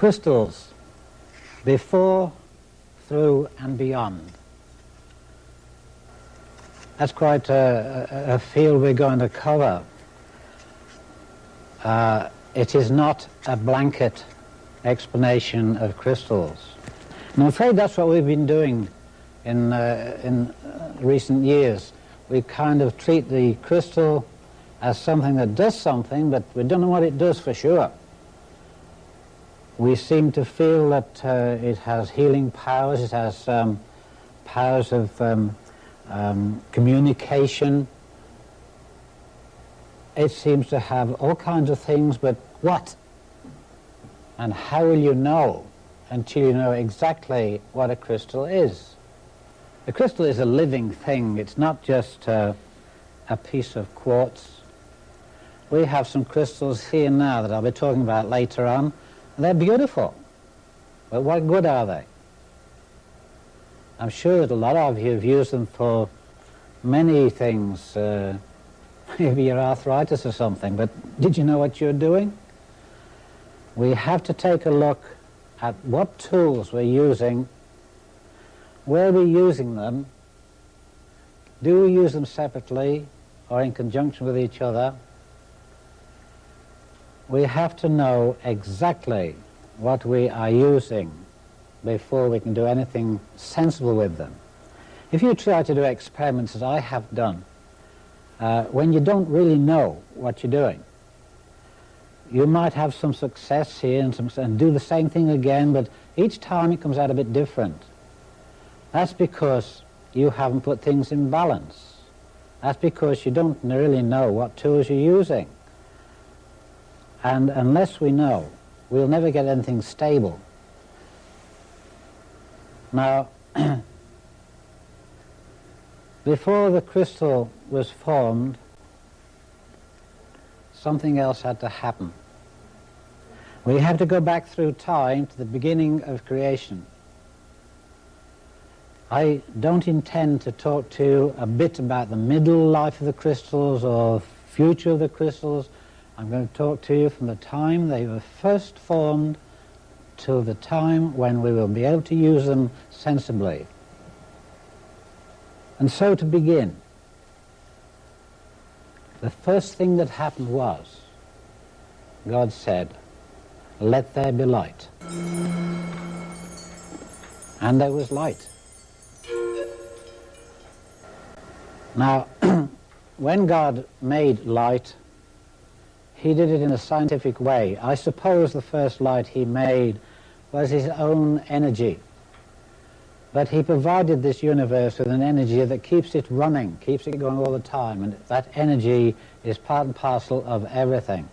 crystals, before, through and beyond. That's quite a field we're going to cover. It is not a blanket explanation of crystals. And I'm afraid that's what we've been doing in recent years. We kind of treat the crystal as something that does something, but we don't know what it does for sure. We seem to feel that it has healing powers, it has powers of communication. It seems to have all kinds of things, but what? And how will you know until you know exactly what a crystal is? A crystal is a living thing. It's not just a piece of quartz. We have some crystals here now that I'll be talking about later on, and they're beautiful. But what good are they? I'm sure that a lot of you have used them for many things, maybe your arthritis or something, but did you know what you're doing? We have to take a look at what tools we're using, where we're using them, do we use them separately or in conjunction with each other. We have to know exactly what we are using before we can do anything sensible with them. If you try to do experiments as I have done, when you don't really know what you're doing, you might have some success here and do the same thing again, but each time it comes out a bit different. That's because you haven't put things in balance. That's because you don't really know what tools you're using. And unless we know, we'll never get anything stable. Now, before the crystal was formed, something else had to happen. We have to go back through time to the beginning of creation. I don't intend to talk to you a bit about the middle life of the crystals or future of the crystals. I'm going to talk to you from the time they were first formed till the time when we will be able to use them sensibly. And so to begin, the first thing that happened was, God said, "Let there be light." And there was light. Now, when God made light, he did it in a scientific way. I suppose the first light he made was his own energy. But he provided this universe with an energy that keeps it running, keeps it going all the time, and that energy is part and parcel of everything.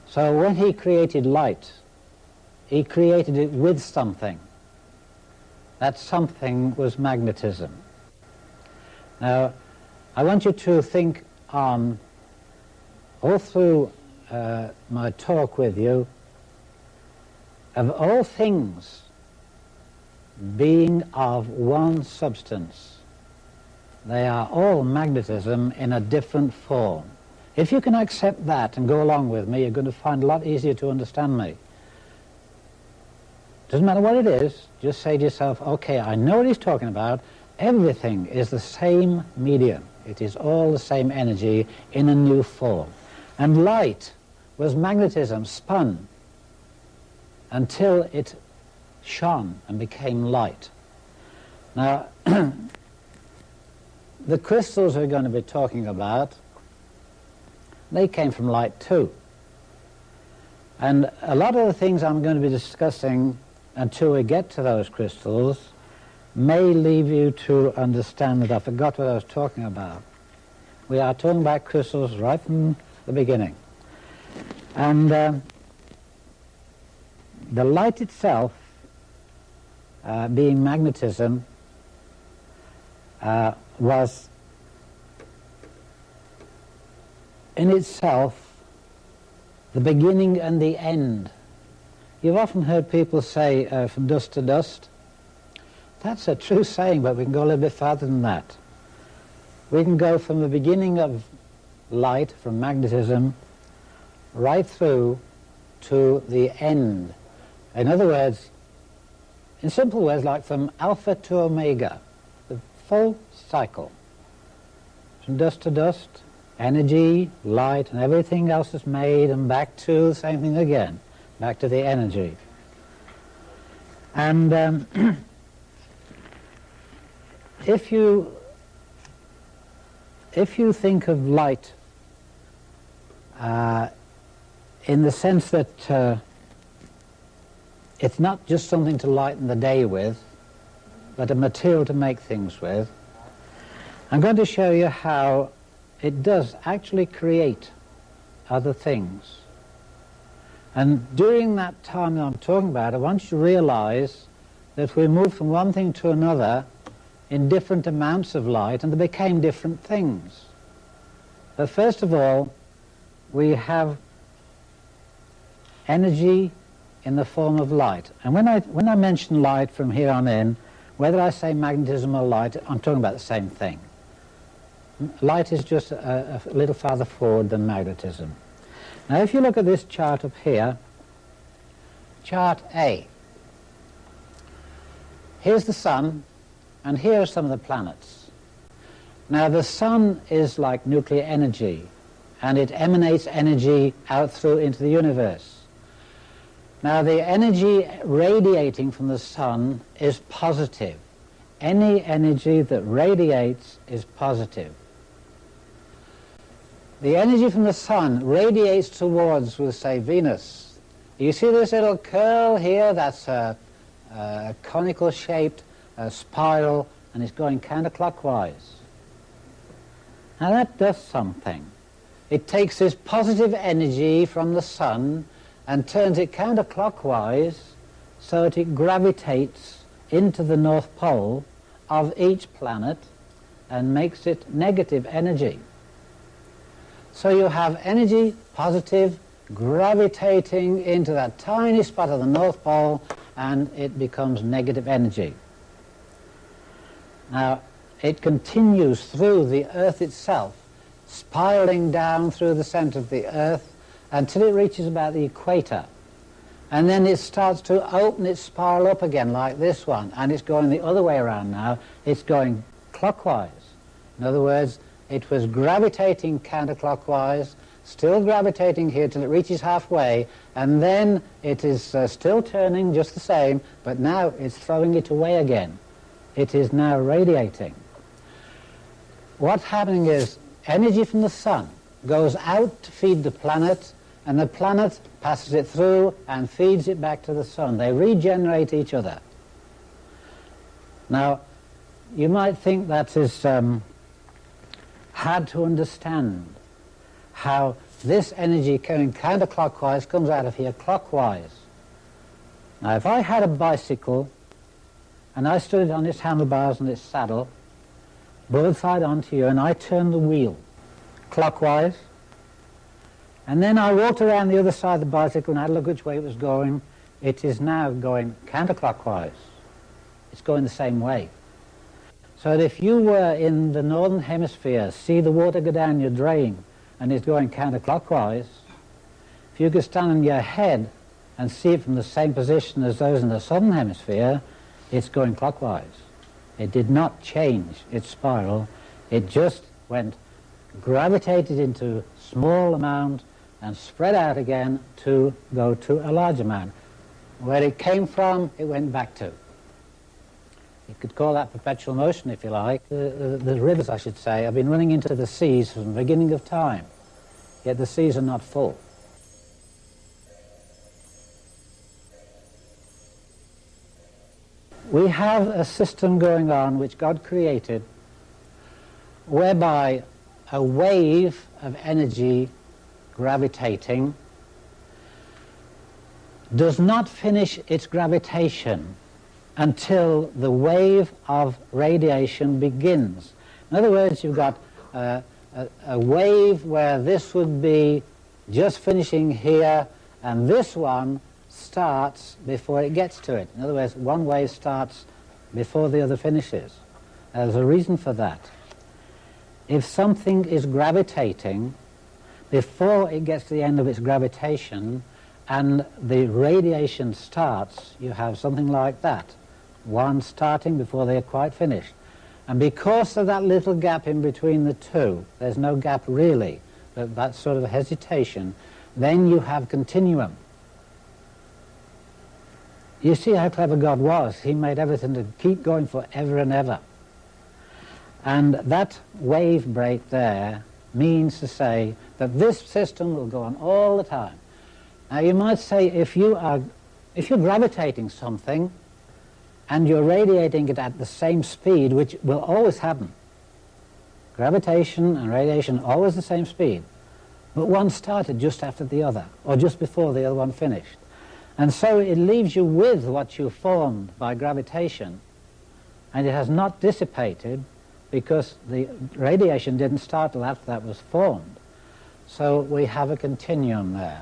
So when he created light, he created it with something. That something was magnetism. Now, I want you to think on, all through my talk with you, of all things being of one substance. They are all magnetism in a different form. If you can accept that and go along with me, you're going to find it a lot easier to understand me. Doesn't matter what it is, just say to yourself, okay, I know what he's talking about. Everything is the same medium. It is all the same energy in a new form. And light was magnetism spun until it shone and became light. Now, the crystals we're going to be talking about, they came from light too. And a lot of the things I'm going to be discussing until we get to those crystals may leave you to understand that I forgot what I was talking about. We are talking about crystals right from the beginning. And the light itself, being magnetism, was in itself the beginning and the end. You've often heard people say from dust to dust. That's a true saying, but we can go a little bit farther than that. We can go from the beginning of light, from magnetism, right through to the end In other words, in simple words, like from alpha to omega, the full cycle. From dust to dust, energy, light, and everything else is made, and back to the same thing again, back to the energy. And if you think of light in the sense that it's not just something to lighten the day with, but a material to make things with, I'm going to show you how it does actually create other things. And during that time that I'm talking about, I want you to realize that we moved from one thing to another in different amounts of light, and they became different things. But first of all, we have energy in the form of light. And when I mention light from here on in, whether I say magnetism or light, I'm talking about the same thing. Light is just a little farther forward than magnetism. Now if you look at this chart up here, chart A, here's the sun, and here are some of the planets. Now the sun is like nuclear energy, and it emanates energy out through into the universe. Now the energy radiating from the sun is positive. Any energy that radiates is positive. The energy from the sun radiates towards, we'll say, Venus. You see this little curl here? That's a conical shaped spiral, and it's going counterclockwise. Now that does something. It takes this positive energy from the sun and turns it counterclockwise so that it gravitates into the North Pole of each planet and makes it negative energy. So you have energy, positive, gravitating into that tiny spot of the North Pole, and it becomes negative energy. Now, it continues through the Earth itself, spiraling down through the center of the Earth until it reaches about the equator. And then it starts to open its spiral up again like this one, and it's going the other way around now. It's going clockwise. In other words, it was gravitating counterclockwise, still gravitating here till it reaches halfway, and then it is still turning just the same, but now it's throwing it away again. It is now radiating. What's happening is energy from the sun goes out to feed the planet, and the planet passes it through and feeds it back to the sun. They regenerate each other. Now, you might think that is hard to understand, how this energy going counterclockwise comes out of here clockwise. Now, if I had a bicycle and I stood on its handlebars and its saddle, broadside onto you, and I turned the wheel clockwise, and then I walked around the other side of the bicycle and had a look which way it was going, it is now going counterclockwise. It's going the same way. So that if you were in the northern hemisphere, see the water go down your drain and it's going counterclockwise, if you could stand on your head and see it from the same position as those in the southern hemisphere, it's going clockwise. It did not change its spiral, it just gravitated into small amount and spread out again to go to a large amount. Where it came from, it went back to. You could call that perpetual motion, if you like. The rivers, I should say, have been running into the seas from the beginning of time, yet the seas are not full. We have a system going on which God created, whereby a wave of energy gravitating does not finish its gravitation until the wave of radiation begins. In other words, you've got a wave where this would be just finishing here, and this one starts before it gets to it. In other words, one wave starts before the other finishes. There's a reason for that. If something is gravitating, before it gets to the end of its gravitation, and the radiation starts, you have something like that. One starting before they're quite finished. And because of that little gap in between the two, there's no gap really, but that sort of hesitation, then you have continuum. You see how clever God was. He made everything to keep going forever and ever. And that wave break there means to say that this system will go on all the time. Now you might say if you're gravitating something and you're radiating it at the same speed, which will always happen. Gravitation and radiation always the same speed. But one started just after the other, or just before the other one finished. And so it leaves you with what you formed by gravitation, and it has not dissipated because the radiation didn't start till after that was formed. So we have a continuum there.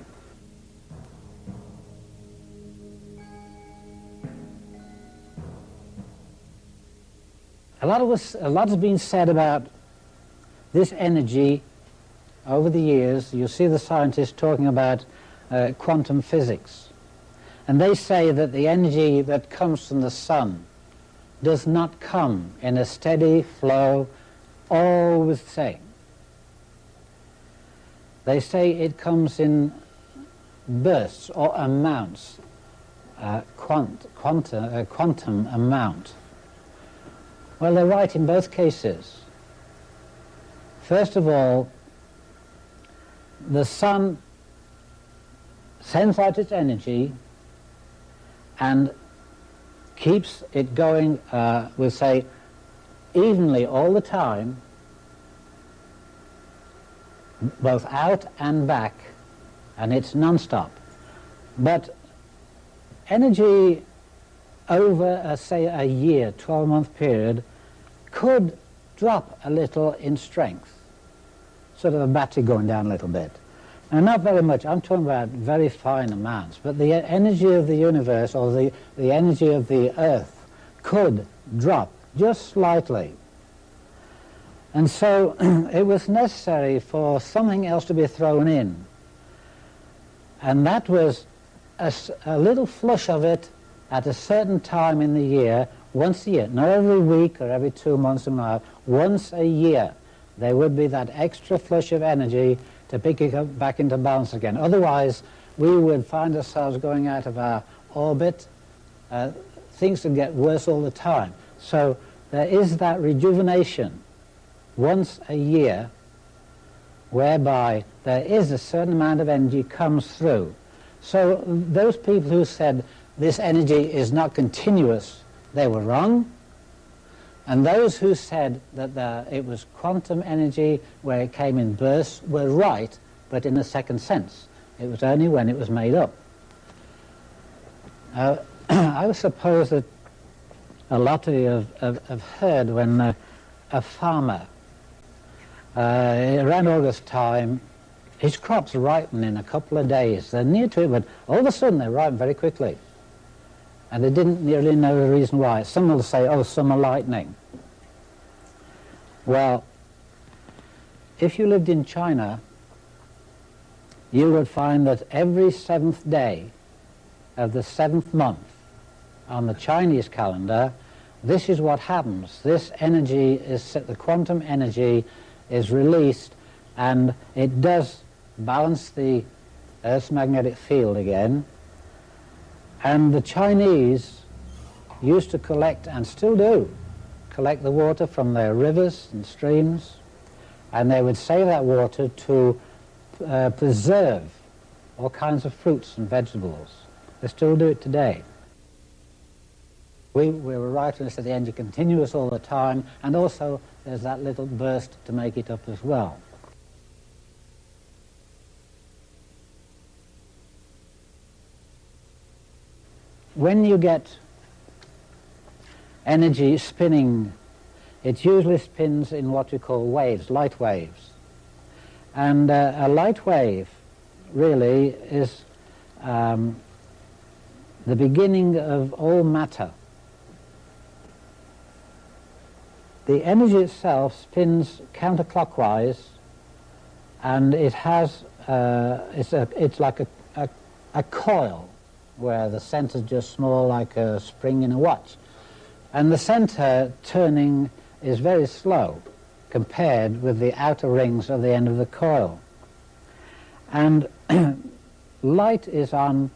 A lot has been said about this energy over the years. You see the scientists talking about quantum physics. And they say that the energy that comes from the sun does not come in a steady flow, always the same. They say it comes in bursts or amounts, quantum amount. Well, they're right in both cases. First of all, the sun sends out its energy and keeps it going, we'll say, evenly all the time, both out and back, and it's non-stop. But energy over, say, a year, 12-month period, could drop a little in strength, sort of a battery going down a little bit. And not very much, I'm talking about very fine amounts, but the energy of the universe or the energy of the earth could drop just slightly. And so it was necessary for something else to be thrown in. And that was a little flush of it at a certain time in the year, once a year, not every week or every 2 months or more, once a year there would be that extra flush of energy to pick it up back into balance again. Otherwise, we would find ourselves going out of our orbit. Things would get worse all the time. So there is that rejuvenation once a year whereby there is a certain amount of energy comes through. So those people who said this energy is not continuous, they were wrong. And those who said that it was quantum energy where it came in bursts were right, but in a second sense. It was only when it was made up. I suppose that a lot of you have heard when a farmer, around August time, his crops ripen in a couple of days. They're near to it, but all of a sudden they ripen very quickly. And they didn't really know the reason why. Some will say, oh, summer lightning. Well, if you lived in China, you would find that every 7th day of the 7th month on the Chinese calendar, this is what happens. This energy is, the quantum energy is released, and it does balance the Earth's magnetic field again. And the Chinese used to collect, and still do, collect the water from their rivers and streams, and they would save that water to preserve all kinds of fruits and vegetables. They still do it today. We were right when we said the energy continuous all the time, and also there's that little burst to make it up as well. When you get energy spinning, it usually spins in what we call waves, light waves. And a light wave really is the beginning of all matter. The energy itself spins counterclockwise, and it has it's like a a coil where the center is just small like a spring in a watch. And the center turning is very slow compared with the outer rings of the end of the coil. And light is on,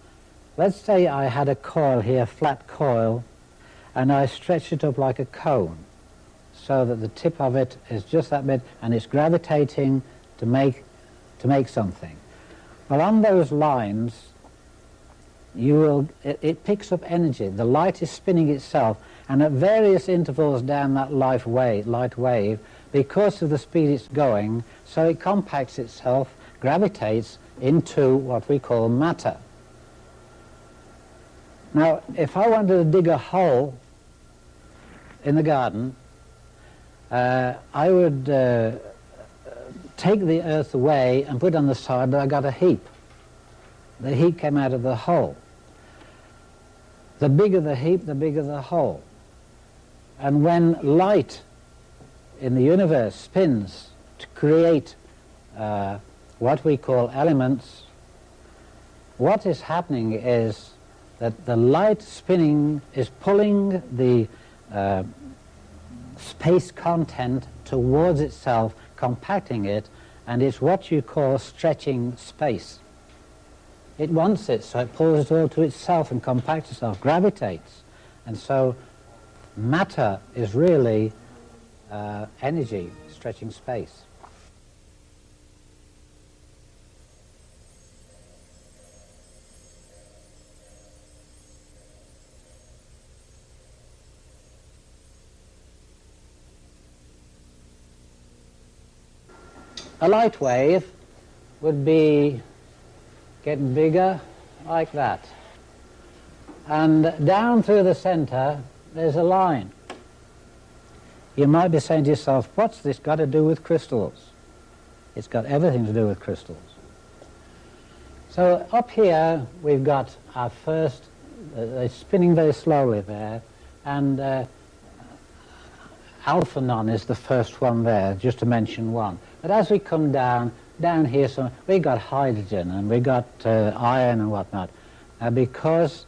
let's say I had a coil here, flat coil, and I stretched it up like a cone so that the tip of it is just that bit and it's gravitating to make something. Well, on those lines, it picks up energy. The light is spinning itself, and at various intervals down that light wave, because of the speed it's going, so it compacts itself, gravitates into what we call matter. Now, if I wanted to dig a hole in the garden, I would take the earth away and put it on the side, but I got a heap. The heap came out of the hole. The bigger the heap, the bigger the hole. And when light in the universe spins to create what we call elements, what is happening is that the light spinning is pulling the space content towards itself, compacting it, and it's what you call stretching space. It wants it, so it pulls it all to itself and compacts itself, gravitates. And so matter is really energy stretching space. A light wave would be getting bigger like that. And down through the center, there's a line. You might be saying to yourself, what's this got to do with crystals? It's got everything to do with crystals. So up here, we've got our first, they're spinning very slowly there, and alphanon is the first one there, just to mention one. But as we come down here, so we got hydrogen and we got iron and whatnot. Because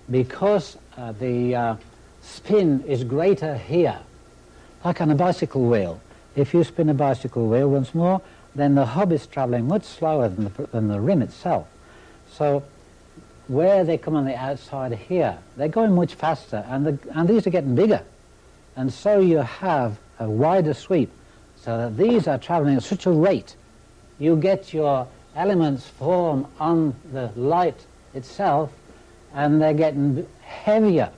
the spin is greater here, like on a bicycle wheel. If you spin a bicycle wheel once more, then the hub is traveling much slower than the rim itself. So where they come on the outside here, they're going much faster, and these are getting bigger. And so you have a wider sweep, so that these are traveling at such a rate, you get your elements form on the light itself, and they're getting heavier.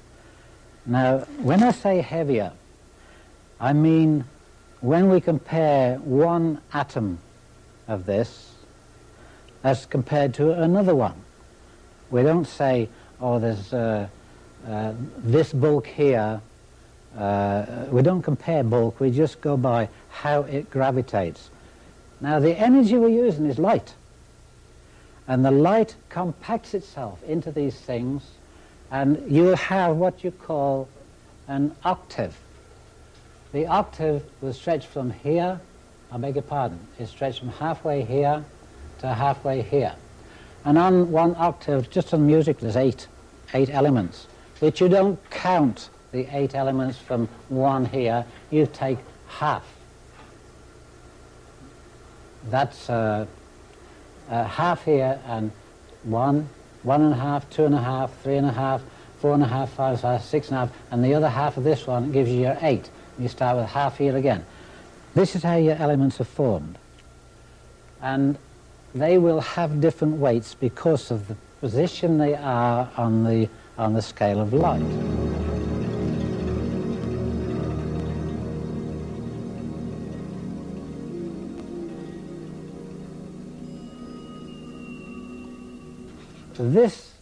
Now, when I say heavier, I mean when we compare one atom of this as compared to another one. We don't say, oh, there's this bulk here. We don't compare bulk, we just go by how it gravitates. Now, the energy we're using is light. And the light compacts itself into these things, and you'll have what you call an octave. The octave will stretch from here, I beg your pardon, it stretched from halfway here to halfway here. And on one octave, just on music, there's eight elements, which you don't count the 8 elements from one here, you take half. That's half here, and 1, 1.5, 2.5, 3.5, 4.5, 5, 6.5, and the other half of this one gives you your 8. You start with half here again. This is how your elements are formed. And they will have different weights because of the position they are on the scale of light. This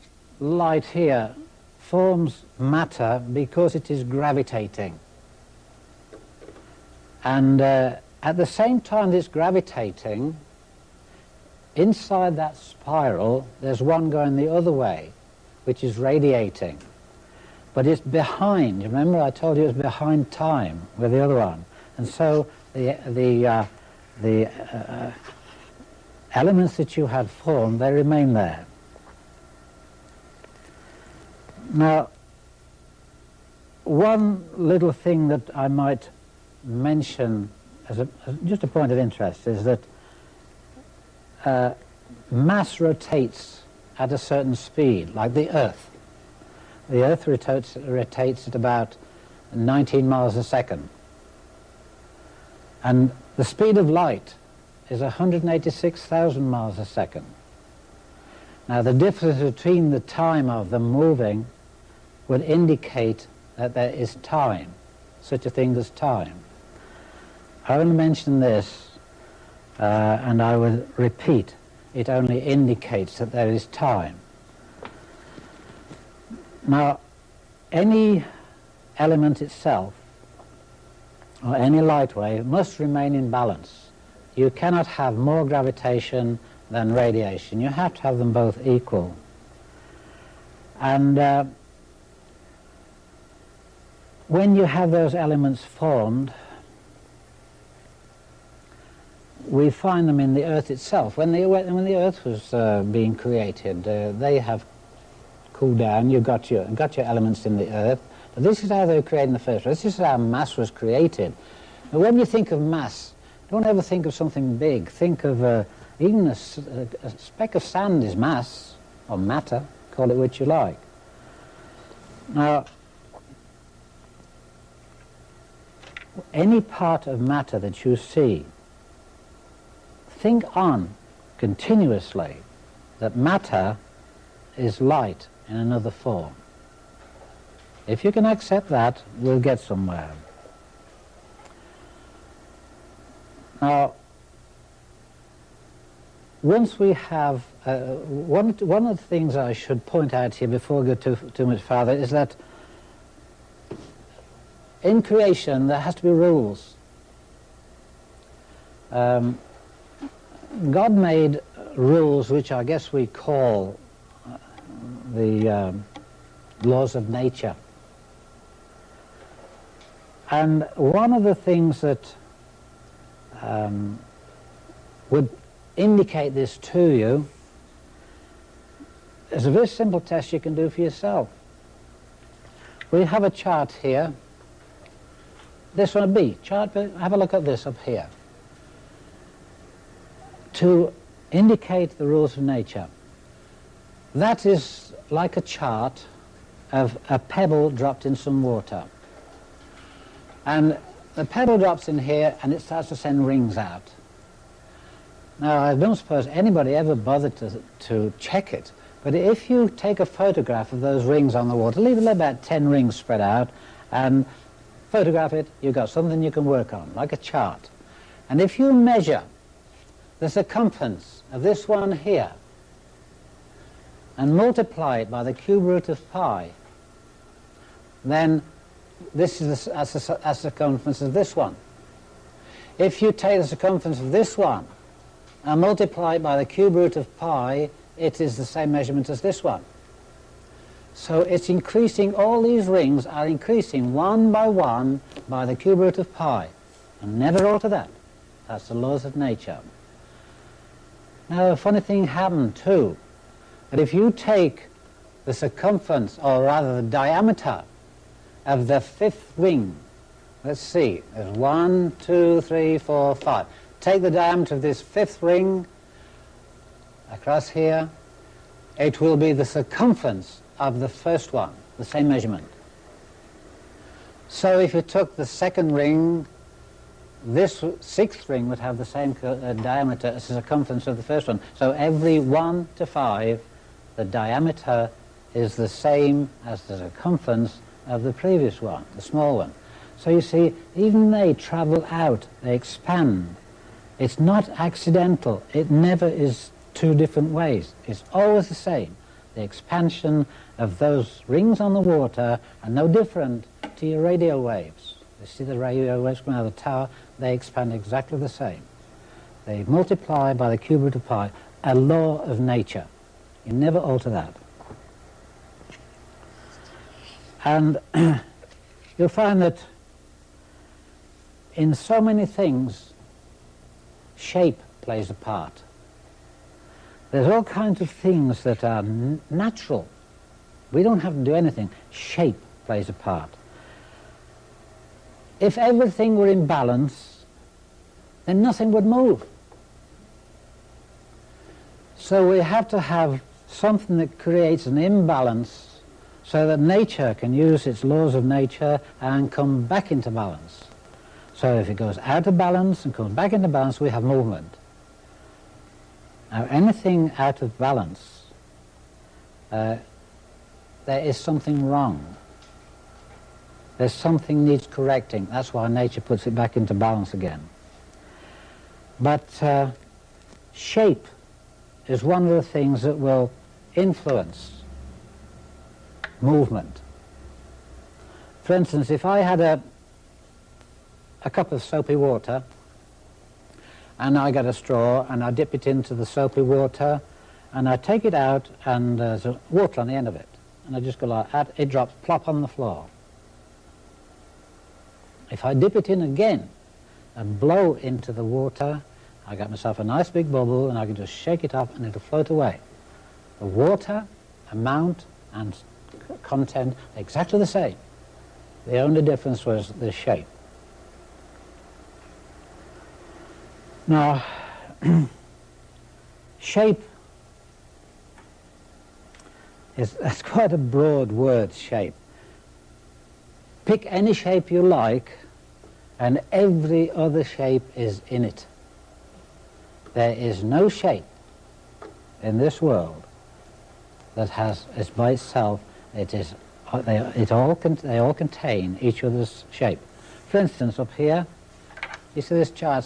light here forms matter because it is gravitating. And at the same time it's gravitating, inside that spiral there's one going the other way, which is radiating. But it's behind. Remember I told you it was behind time with the other one. And so the elements that you had formed, they remain there. Now, one little thing that I might mention as just a point of interest is that mass rotates at a certain speed, like the Earth. The Earth rotates at about 19 miles a second. And the speed of light is 186,000 miles a second. Now, the difference between the time of them moving would indicate that there is time, such a thing as time. I will mention this, and I will repeat, it only indicates that there is time. Now, any element itself, or any light wave, must remain in balance. You cannot have more gravitation than radiation. You have to have them both equal. And when you have those elements formed, we find them in the Earth itself. When the Earth was being created, they have cooled down. You got your elements in the Earth. But this is how they were created in the first place. This is how mass was created. Now, when you think of mass, don't ever think of something big. Think of even a speck of sand is mass, or matter, call it what you like. Now, any part of matter that you see, think on continuously that matter is light in another form. If you can accept that, we'll get somewhere. Now, once we have, one of the things I should point out here before we go too much farther is that in creation there has to be rules. God made rules which I guess we call the laws of nature. And one of the things that would indicate this to you is a very simple test you can do for yourself. We have a chart here. This one, a B chart, but have a look at this up here. To indicate the rules of nature. That is like a chart of a pebble dropped in some water. And the pebble drops in here and it starts to send rings out. Now, I don't suppose anybody ever bothered to check it, but if you take a photograph of those rings on the water, leave about 10 rings spread out, and photograph it, you've got something you can work on, like a chart. And if you measure the circumference of this one here and multiply it by the cube root of pi, then this is the circumference of this one. If you take the circumference of this one and multiply it by the cube root of pi, it is the same measurement as this one. So it's increasing, all these rings are increasing one by one by the cube root of pi, and never alter that. That's the laws of nature. Now, a funny thing happened too, that if you take the circumference, or rather the diameter of the fifth ring, let's see, there's 1, 2, 3, 4, 5. Take the diameter of this fifth ring across here, it will be the circumference of the first one, the same measurement. So if you took the second ring, this sixth ring would have the same diameter as the circumference of the first one. So every 1 to 5, the diameter is the same as the circumference of the previous one, the small one. So you see, even they travel out, they expand. It's not accidental. It never is two different ways. It's always the same. The expansion of those rings on the water are no different to your radio waves. You see the radio waves coming out of the tower, they expand exactly the same. They multiply by the cube root of pi, a law of nature. You never alter that. And you'll find that in so many things, shape plays a part. There's all kinds of things that are natural, We don't have to do anything. Shape plays a part. If everything were in balance, then nothing would move. So we have to have something that creates an imbalance so that nature can use its laws of nature and come back into balance. So if it goes out of balance and comes back into balance, we have movement. Now anything out of balance, there is something wrong. There's something needs correcting. That's why nature puts it back into balance again. But shape is one of the things that will influence movement. For instance, if I had a cup of soapy water and I get a straw and I dip it into the soapy water and I take it out and there's water on the end of it and I just go like that, it drops plop on the floor. If I dip it in again and blow into the water, I get myself a nice big bubble and I can just shake it up and it'll float away. The water, amount and content are exactly the same. The only difference was the shape. Now, shape that's quite a broad word, shape. Pick any shape you like and every other shape is in it. There is no shape in this world that is by itself. They all contain each other's shape. For instance, up here, you see this chart,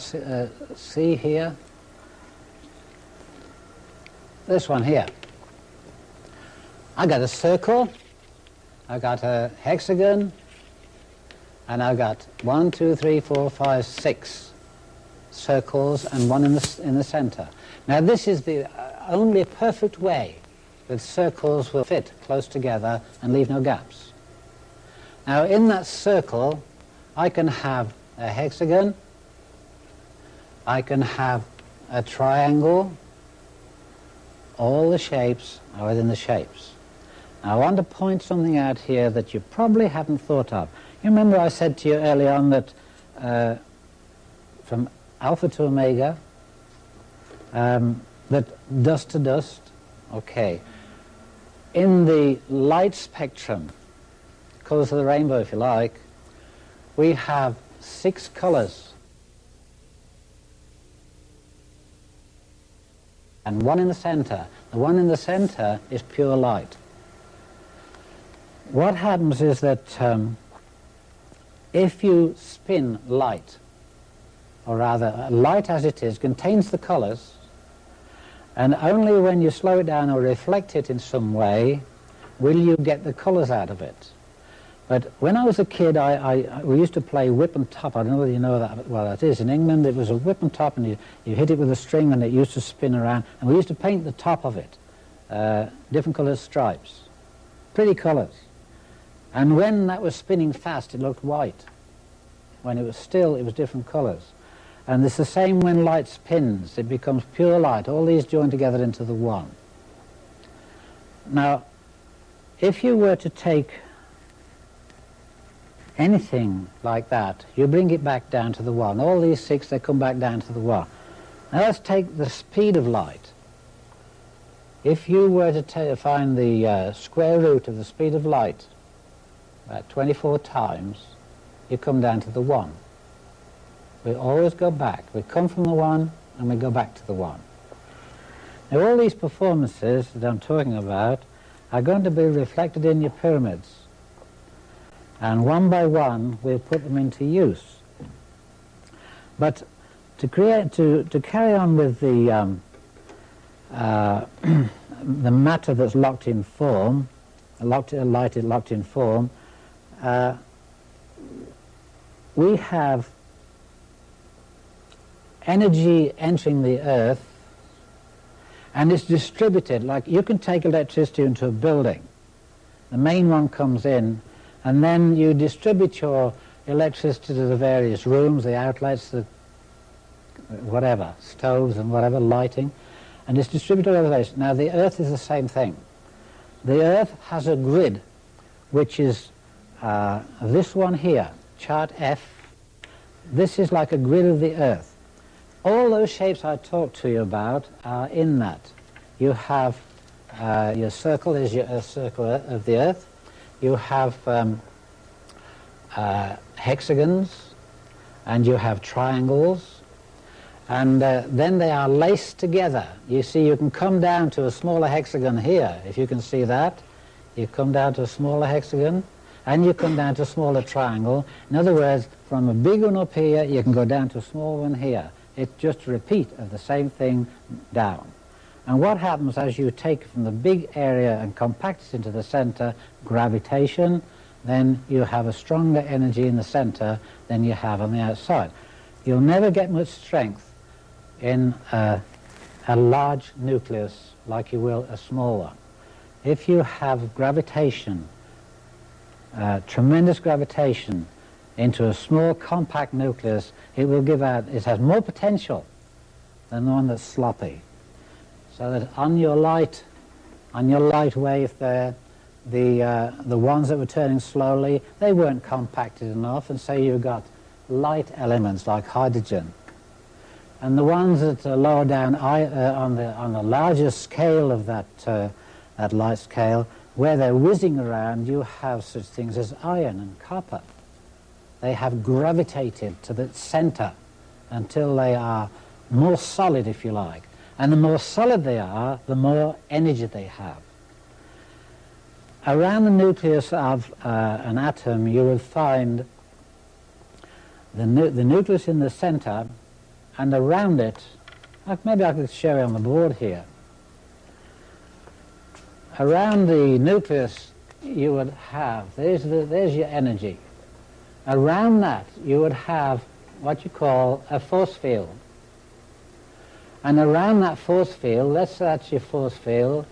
see here? This one here. I got a circle, I got a hexagon, and I've got 1, 2, 3, 4, 5, 6 circles and one in the center. Now this is the only perfect way that circles will fit close together and leave no gaps. Now in that circle I can have a hexagon, I can have a triangle, all the shapes are within the shapes. Now I want to point something out here that you probably haven't thought of. You remember I said to you early on that from alpha to omega, that dust to dust, okay. In the light spectrum, colours of the rainbow if you like, we have 6 colours. And one in the centre. The one in the centre is pure light. What happens is that if you spin light, or rather light as it is, contains the colours, and only when you slow it down or reflect it in some way will you get the colours out of it. But when I was a kid, we used to play whip and top. I don't know whether you know that, well that is. In England it was a whip and top and you hit it with a string and it used to spin around, and we used to paint the top of it different coloured stripes, pretty colours. And when that was spinning fast, it looked white. When it was still, it was different colours. And it's the same when light spins. It becomes pure light. All these join together into the one. Now, if you were to take anything like that, you bring it back down to the one. All these 6, they come back down to the one. Now let's take the speed of light. If you were to find the square root of the speed of light, about 24 times, you come down to the 1. We always go back. We come from the 1 and we go back to the 1. Now all these performances that I'm talking about are going to be reflected in your pyramids. And one by one we'll put them into use. But to carry on with the the matter that's locked in form, locked in form, we have energy entering the earth and it's distributed. Like you can take electricity into a building, the main one comes in, and then you distribute your electricity to the various rooms, the outlets, the whatever, stoves and whatever, lighting, and it's distributed all over the place. Now the earth is the same thing. the Earth has a grid, which is this one here, chart F. This is like a grid of the Earth. All those shapes I talked to you about are in that. You have your circle is your circle of the Earth. You have hexagons, and you have triangles, and then they are laced together. You see, you can come down to a smaller hexagon here, if you can see that. You come down to a smaller hexagon, and you come down to a smaller triangle. In other words, from a big one up here, you can go down to a small one here. It's just a repeat of the same thing down. And what happens as you take from the big area and compact it into the center, gravitation, then you have a stronger energy in the center than you have on the outside. You'll never get much strength in a large nucleus like you will a small one. If you have gravitation, tremendous gravitation, into a small compact nucleus, it will give out, it has more potential than the one that's sloppy. So that on your light wave there, the ones that were turning slowly, they weren't compacted enough, and so you got light elements like hydrogen. And the ones that are lower down on the larger scale of that light scale, where they're whizzing around, you have such things as iron and copper. They have gravitated to the center until they are more solid, if you like. And the more solid they are, the more energy they have. Around the nucleus of an atom, you will find the nucleus in the center, and around it, maybe I could show you on the board here. Around the nucleus, you would have, there's your energy. Around that, you would have what you call a force field. And around that force field, let's say that's your force field,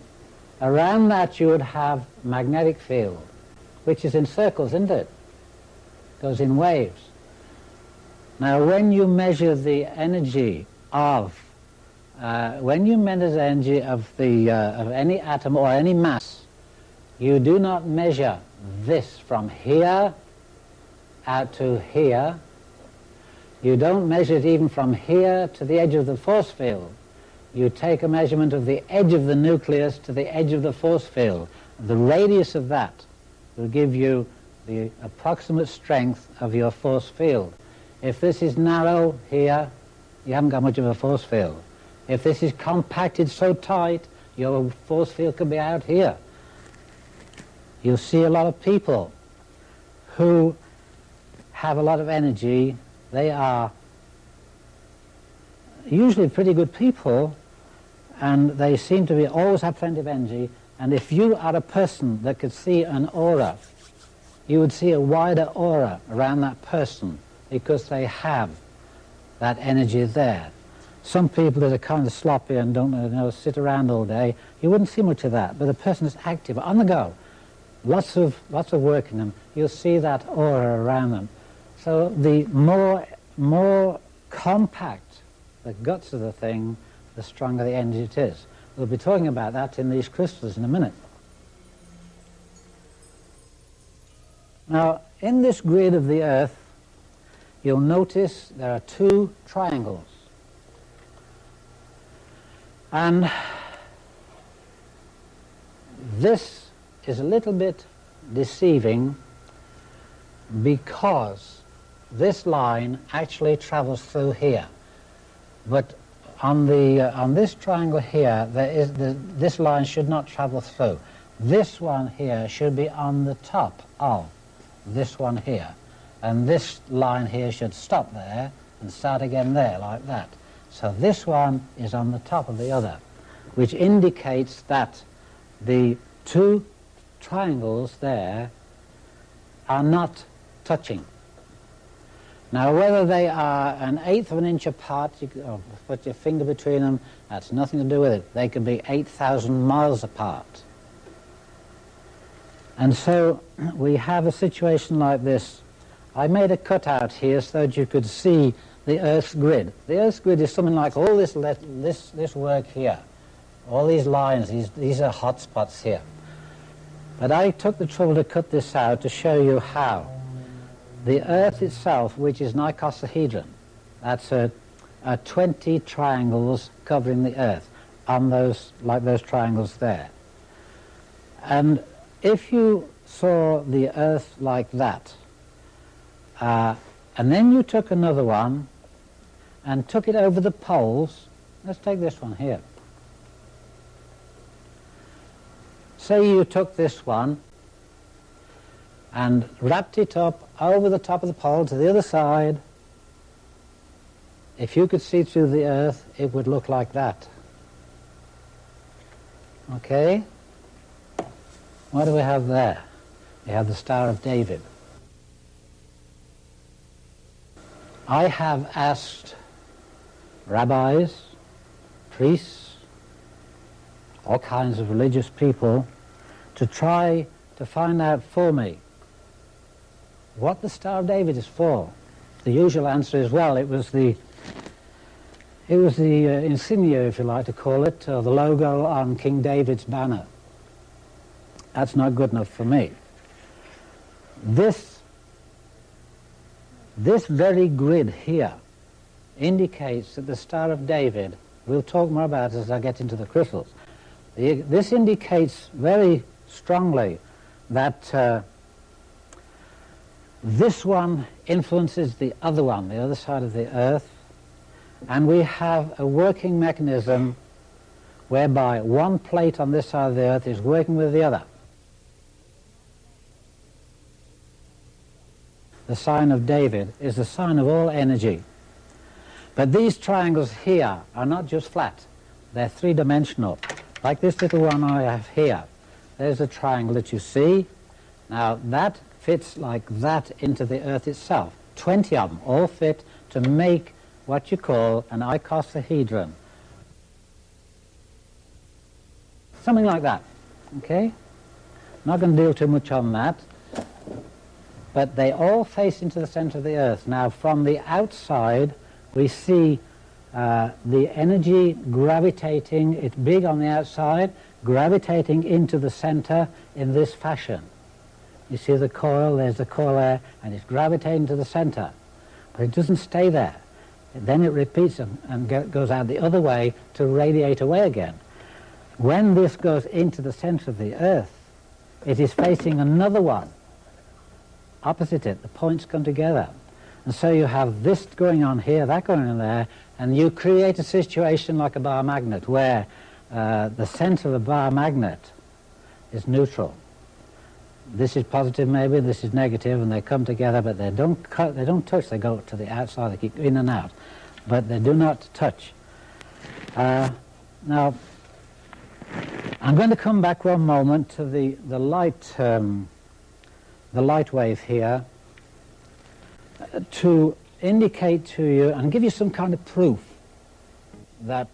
around that you would have magnetic field, which is in circles, isn't it? Goes in waves. Now, when you measure the energy of, of any atom or any mass, you do not measure this from here out to here. You don't measure it even from here to the edge of the force field. You take a measurement of the edge of the nucleus to the edge of the force field. The radius of that will give you the approximate strength of your force field. If this is narrow here, you haven't got much of a force field. If this is compacted so tight, your force field could be out here. You'll see a lot of people who have a lot of energy. They are usually pretty good people, and they seem to always have plenty of energy. And if you are a person that could see an aura, you would see a wider aura around that person because they have that energy there. Some people that are kind of sloppy and don't sit around all day, you wouldn't see much of that. But a person that's active, on the go, lots of work in them, you'll see that aura around them. So the more compact the guts of the thing, the stronger the energy it is. We'll be talking about that in these crystals in a minute. Now, in this grid of the Earth, you'll notice there are two triangles. And this is a little bit deceiving because this line actually travels through here. But on this triangle here, this line should not travel through. This one here should be on the top of this one here. And this line here should stop there and start again there, like that. So this one is on the top of the other, which indicates that the two triangles there are not touching. Now, whether they are an eighth of an inch apart, you can put your finger between them, that's nothing to do with it. They could be 8,000 miles apart. And so we have a situation like this. I made a cutout here so that you could see the Earth's grid. The Earth's grid is something like all this work here. All these lines, these are hot spots here. But I took the trouble to cut this out to show you how the Earth itself, which is an icosahedron, that's 20 triangles covering the Earth on those, like those triangles there. And if you saw the Earth like that, and then you took another one and took it over the poles, let's take this one here. Say you took this one and wrapped it up over the top of the pole to the other side. If you could see through the Earth, it would look like that. Okay? What do we have there? We have the Star of David. I have asked rabbis, priests, all kinds of religious people to try to find out for me what the Star of David is for. The usual answer is, well, it was the insignia, if you like to call it, or the logo on King David's banner. That's not good enough for me. This very grid here indicates that the Star of David, we'll talk more about it as I get into the crystals, this indicates very strongly that this one influences the other side of the Earth, and we have a working mechanism whereby one plate on this side of the Earth is working with the other. The sign of David is the sign of all energy. But these triangles here are not just flat, they're three-dimensional. Like this little one I have here. There's a triangle that you see. Now that fits like that into the Earth itself. 20 of them all fit to make what you call an icosahedron. Something like that, okay? Not going to deal too much on that. But they all face into the center of the Earth. Now from the outside we see the energy gravitating, it's big on the outside, gravitating into the center in this fashion. You see the coil, there's the coil there, and it's gravitating to the center. But it doesn't stay there. Then it repeats and goes out the other way to radiate away again. When this goes into the center of the Earth, it is facing another one opposite it. The points come together. And so you have this going on here, that going on there, and you create a situation like a bar magnet where the center of the bar magnet is neutral. This is positive maybe, this is negative, and they come together, but they don't touch, they go to the outside, they keep in and out, but they do not touch. Now, I'm going to come back one moment to the light wave here to indicate to you and give you some kind of proof that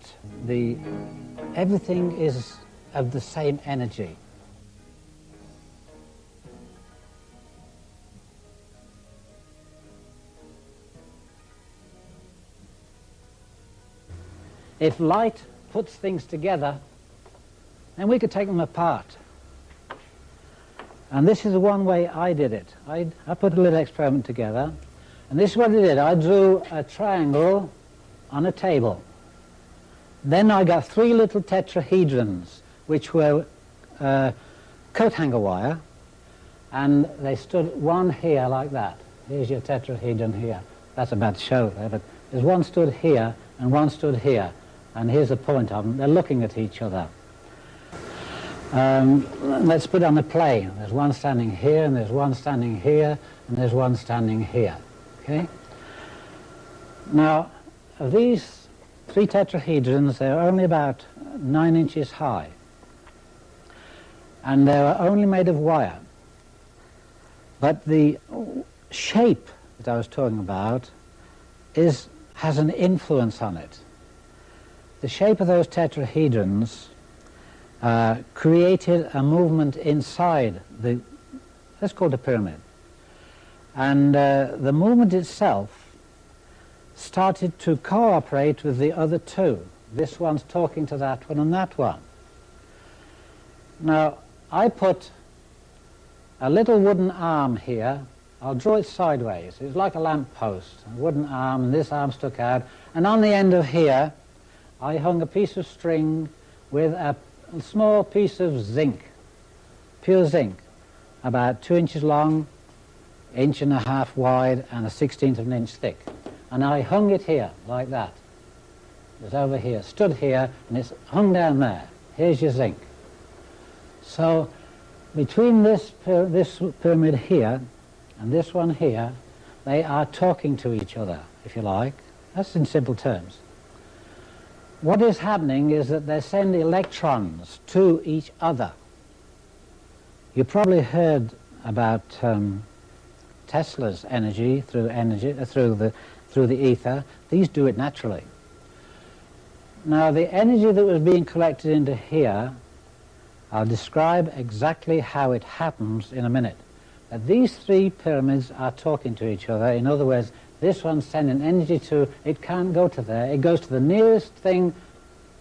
everything is of the same energy. If light puts things together, then we could take them apart. And this is the one way I did it. I put a little experiment together, and this is what I did. I drew a triangle on a table. Then I got three little tetrahedrons, which were coat hanger wire, and they stood one here like that. Here's your tetrahedron here. That's a bad show there, but there's one stood here and one stood here, and here's the point of them. They're looking at each other. Let's put it on a plane. There's one standing here, and there's one standing here, and there's one standing here. Okay? Now, of these three tetrahedrons, they're only about 9 inches high. And they were only made of wire. But the shape that I was talking about has an influence on it. The shape of those tetrahedrons created a movement inside let's call it a pyramid. And the movement itself started to cooperate with the other two. This one's talking to that one and that one. Now, I put a little wooden arm here. I'll draw it sideways. It's like a lamp post, a wooden arm, and this arm stuck out. And on the end of here, I hung a piece of string with a small piece of zinc, pure zinc, about 2 inches long, 1.5 inches wide, and 1/16 of an inch thick. And I hung it here, like that. It was over here, stood here, and it's hung down there. Here's your zinc. So between this pyramid here and this one here, they are talking to each other, if you like. That's in simple terms. What is happening is that they send electrons to each other. You probably heard about Tesla's energy through the ether. These do it naturally. Now, the energy that was being collected into here, I'll describe exactly how it happens in a minute. But these three pyramids are talking to each other. In other words, this one's sending energy to, it can't go to there, it goes to the nearest thing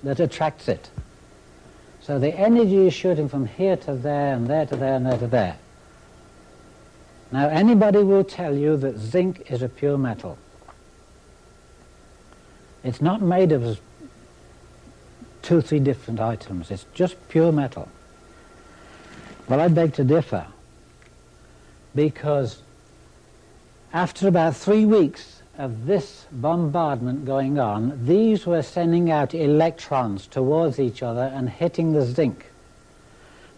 that attracts it. So the energy is shooting from here to there, and there to there, and there to there. Now, anybody will tell you that zinc is a pure metal. It's not made of 2 or 3 different items. It's just pure metal. Well, I beg to differ, because after about 3 weeks of this bombardment going on, these were sending out electrons towards each other and hitting the zinc.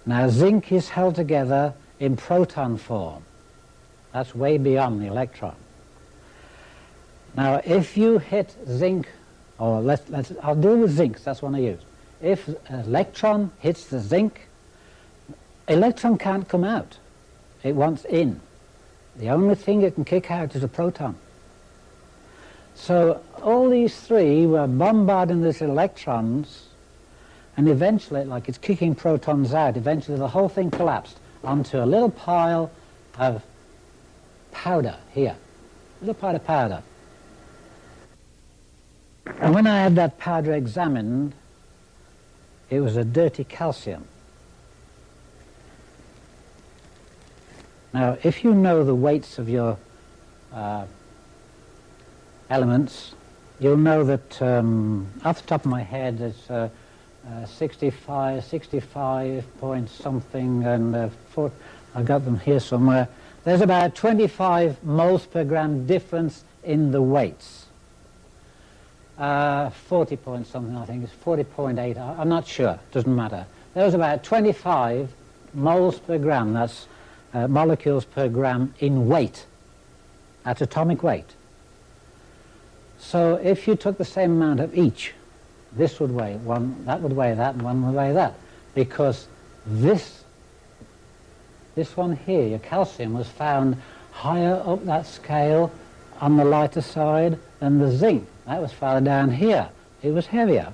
Now, zinc is held together in proton form. That's way beyond the electron. Now, if you hit zinc, or I'll deal with zinc, that's one I use. If an electron hits the zinc, electron can't come out. It wants in. The only thing it can kick out is a proton. So all these three were bombarding these electrons, and eventually, like it's kicking protons out, eventually the whole thing collapsed onto a little pile of powder here. A little pile of powder. And when I had that powder examined, it was a dirty calcium. Now, if you know the weights of your elements, you'll know that off the top of my head it's 65 point something, and I've got them here somewhere. There's about 25 moles per gram difference in the weights. 40 point something, I think, it's 40.8, I'm not sure, doesn't matter. There's about 25 moles per gram, that's molecules per gram in weight, at atomic weight. So if you took the same amount of each, this would weigh one, that would weigh that, and one would weigh that, because this one here, your calcium, was found higher up that scale on the lighter side than the zinc. That was farther down here. It was heavier.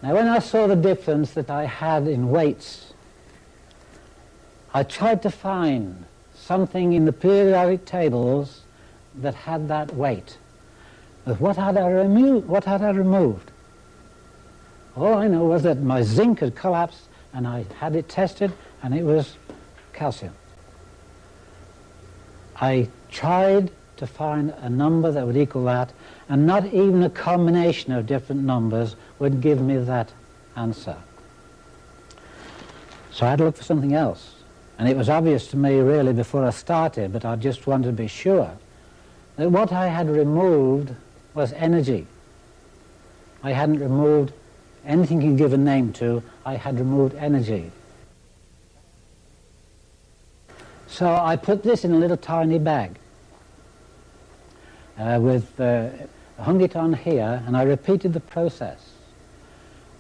Now, when I saw the difference that I had in weights, I tried to find something in the periodic tables that had that weight. But what had I removed? All I know was that my zinc had collapsed, and I had it tested, and it was calcium. I tried to find a number that would equal that, and not even a combination of different numbers would give me that answer. So I had to look for something else. And it was obvious to me really before I started, but I just wanted to be sure, that what I had removed was energy. I hadn't removed anything you can give a name to, I had removed energy. So I put this in a little tiny bag hung it on here, and I repeated the process.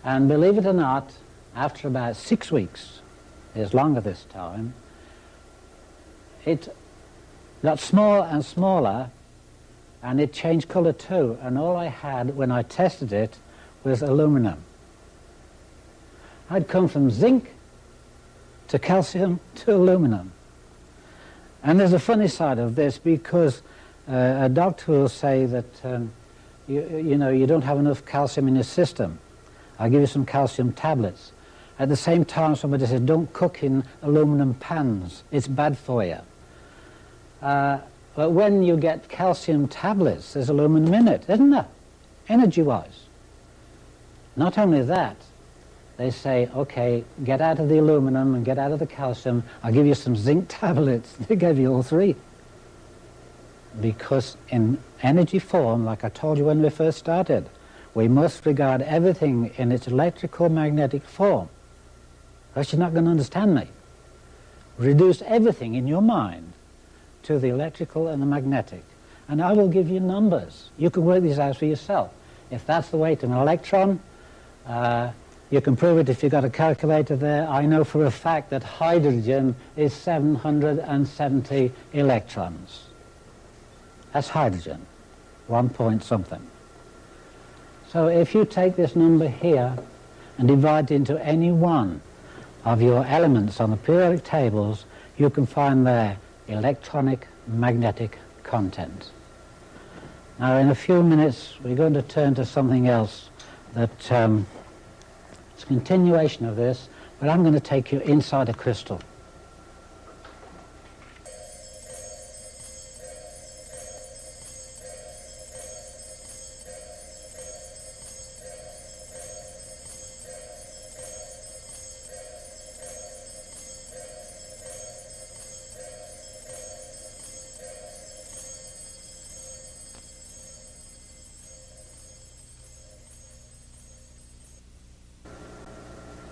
And believe it or not, after about 6 weeks, it's longer this time, it got smaller and smaller, and it changed color too, and all I had when I tested it was aluminum. I'd come from zinc to calcium to aluminum. And there's a funny side of this, because a doctor will say that you don't have enough calcium in your system. I'll give you some calcium tablets. At the same time, somebody said, don't cook in aluminum pans, it's bad for you. But when you get calcium tablets, there's aluminum in it, isn't there? Energy-wise. Not only that, they say, okay, get out of the aluminum and get out of the calcium, I'll give you some zinc tablets. They gave you all three. Because in energy form, like I told you when we first started, we must regard everything in its electrical magnetic form. Else you're not going to understand me. Reduce everything in your mind to the electrical and the magnetic. And I will give you numbers. You can work these out for yourself. If that's the weight of an electron, you can prove it if you've got a calculator there. I know for a fact that hydrogen is 770 electrons. That's hydrogen, 1 point something. So if you take this number here and divide it into any one of your elements on the periodic tables, you can find their electronic magnetic content. Now in a few minutes we're going to turn to something else that it's a continuation of this, but I'm going to take you inside a crystal.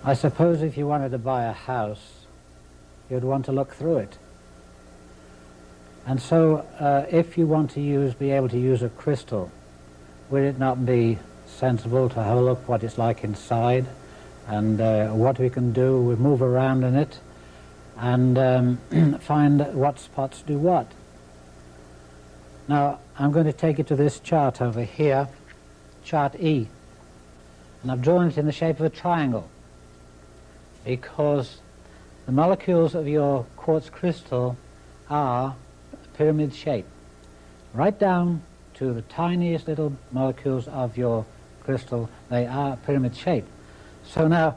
I suppose if you wanted to buy a house, you'd want to look through it. And so if you want to be able to use a crystal, would it not be sensible to have a look what it's like inside and what we can do? We move around in it and find what spots do what. Now I'm going to take you to this chart over here, chart E, and I've drawn it in the shape of a triangle, because the molecules of your quartz crystal are pyramid shape, right down to the tiniest little molecules of your crystal. They are pyramid shape. So now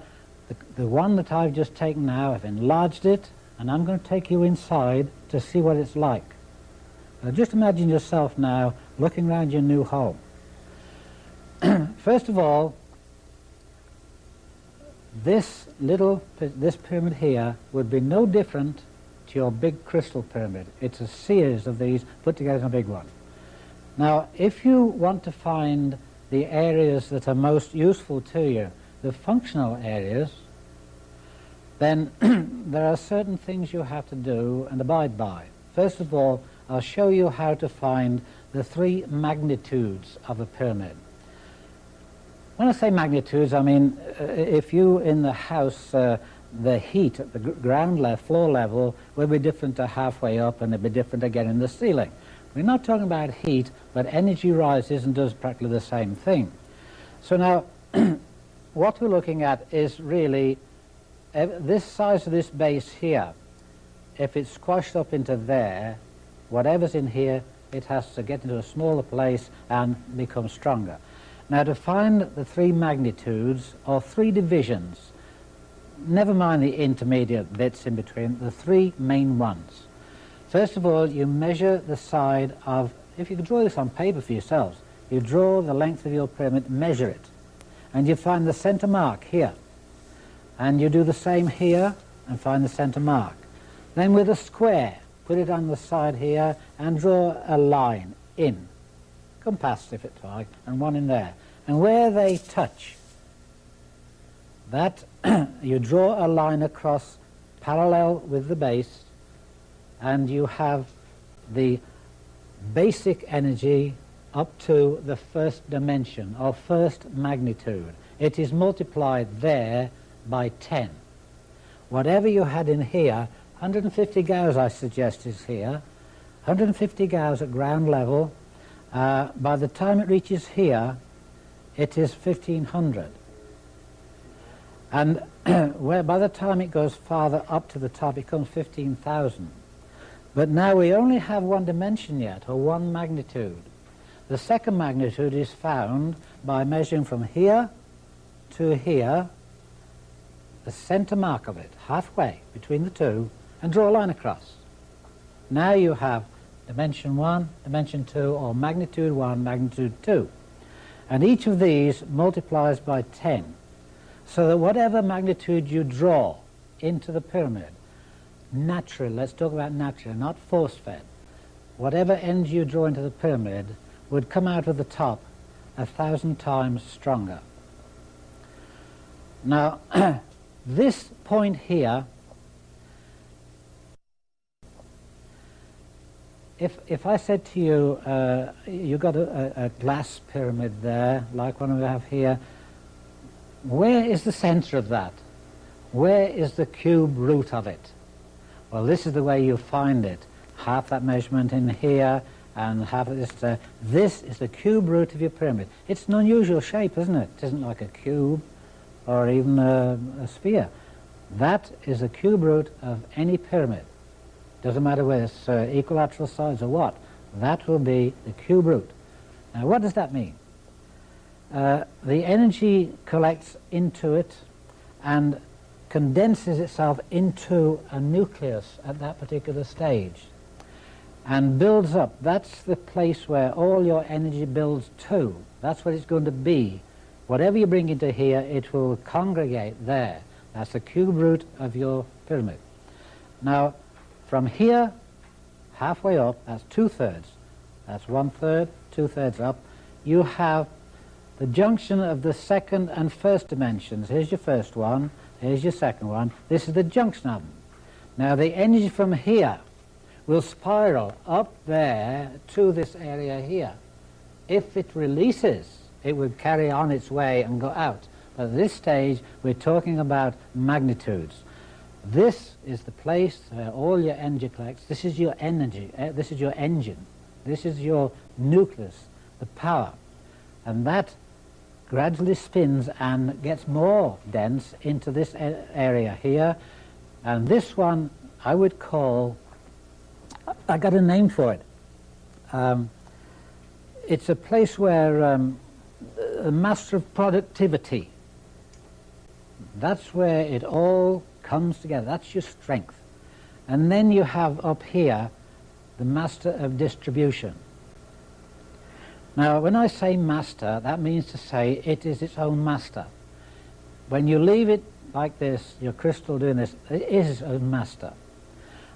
the one that I've just taken now, I've enlarged it, and I'm going to take you inside to see what it's like. Now just imagine yourself now looking around your new home. First of all, this pyramid here would be no different to your big crystal pyramid. It's a series of these put together in a big one. Now, if you want to find the areas that are most useful to you, the functional areas, then there are certain things you have to do and abide by. First of all, I'll show you how to find the three magnitudes of a pyramid. When I say magnitudes, I mean if you in the house, the heat at the ground level, floor level, will be different to halfway up, and it'll be different again in the ceiling. We're not talking about heat, but energy rises and does practically the same thing. So now, what we're looking at is really this size of this base here. If it's squashed up into there, whatever's in here, it has to get into a smaller place and become stronger. Now to find the three magnitudes, or three divisions, never mind the intermediate bits in between, the three main ones. First of all, you measure the side of, if you could draw this on paper for yourselves, you draw the length of your pyramid, measure it, and you find the center mark here. And you do the same here and find the center mark. Then with a square, put it on the side here and draw a line in. Compass if it's like, and one in there. And where they touch, that you draw a line across parallel with the base, and you have the basic energy up to the first dimension, or first magnitude. It is multiplied there by 10. Whatever you had in here, 150 Gauss I suggest is here, 150 Gauss at ground level. By the time it reaches here, it is 1500. And where by the time it goes farther up to the top, it becomes 15,000. But now we only have one dimension yet, or one magnitude. The second magnitude is found by measuring from here to here, the center mark of it, halfway between the two, and draw a line across. Now you have dimension 1, dimension 2, or magnitude 1, magnitude 2. And each of these multiplies by 10, so that whatever magnitude you draw into the pyramid, naturally, let's talk about naturally, not force-fed, whatever energy you draw into the pyramid would come out of the top 1,000 times stronger. Now, this point here, if I said to you, you've got a glass pyramid there, like one we have here, where is the center of that? Where is the cube root of it? Well, this is the way you find it. Half that measurement in here, and half of this there. This is the cube root of your pyramid. It's an unusual shape, isn't it? It isn't like a cube or even a sphere. That is the cube root of any pyramid. Doesn't matter whether it's equilateral sides or what. That will be the cube root. Now, what does that mean? The energy collects into it and condenses itself into a nucleus at that particular stage and builds up. That's the place where all your energy builds to. That's what it's going to be. Whatever you bring into here, it will congregate there. That's the cube root of your pyramid. Now, from here, halfway up, that's 2/3. That's 1/3, 2/3 up. You have the junction of the second and first dimensions. Here's your first one, here's your second one. This is the junction of them. Now, the energy from here will spiral up there to this area here. If it releases, it would carry on its way and go out. But at this stage, we're talking about magnitudes. This is the place where all your energy collects. This is your energy. This is your engine. This is your nucleus, the power. And that gradually spins and gets more dense into this area here. And this one I would call, I got a name for it. It's a place where the master of productivity, that's where it all comes together. That's your strength. And then you have up here the master of distribution. Now, when I say master, that means to say it is its own master. When you leave it like this, your crystal doing this, it is its own master.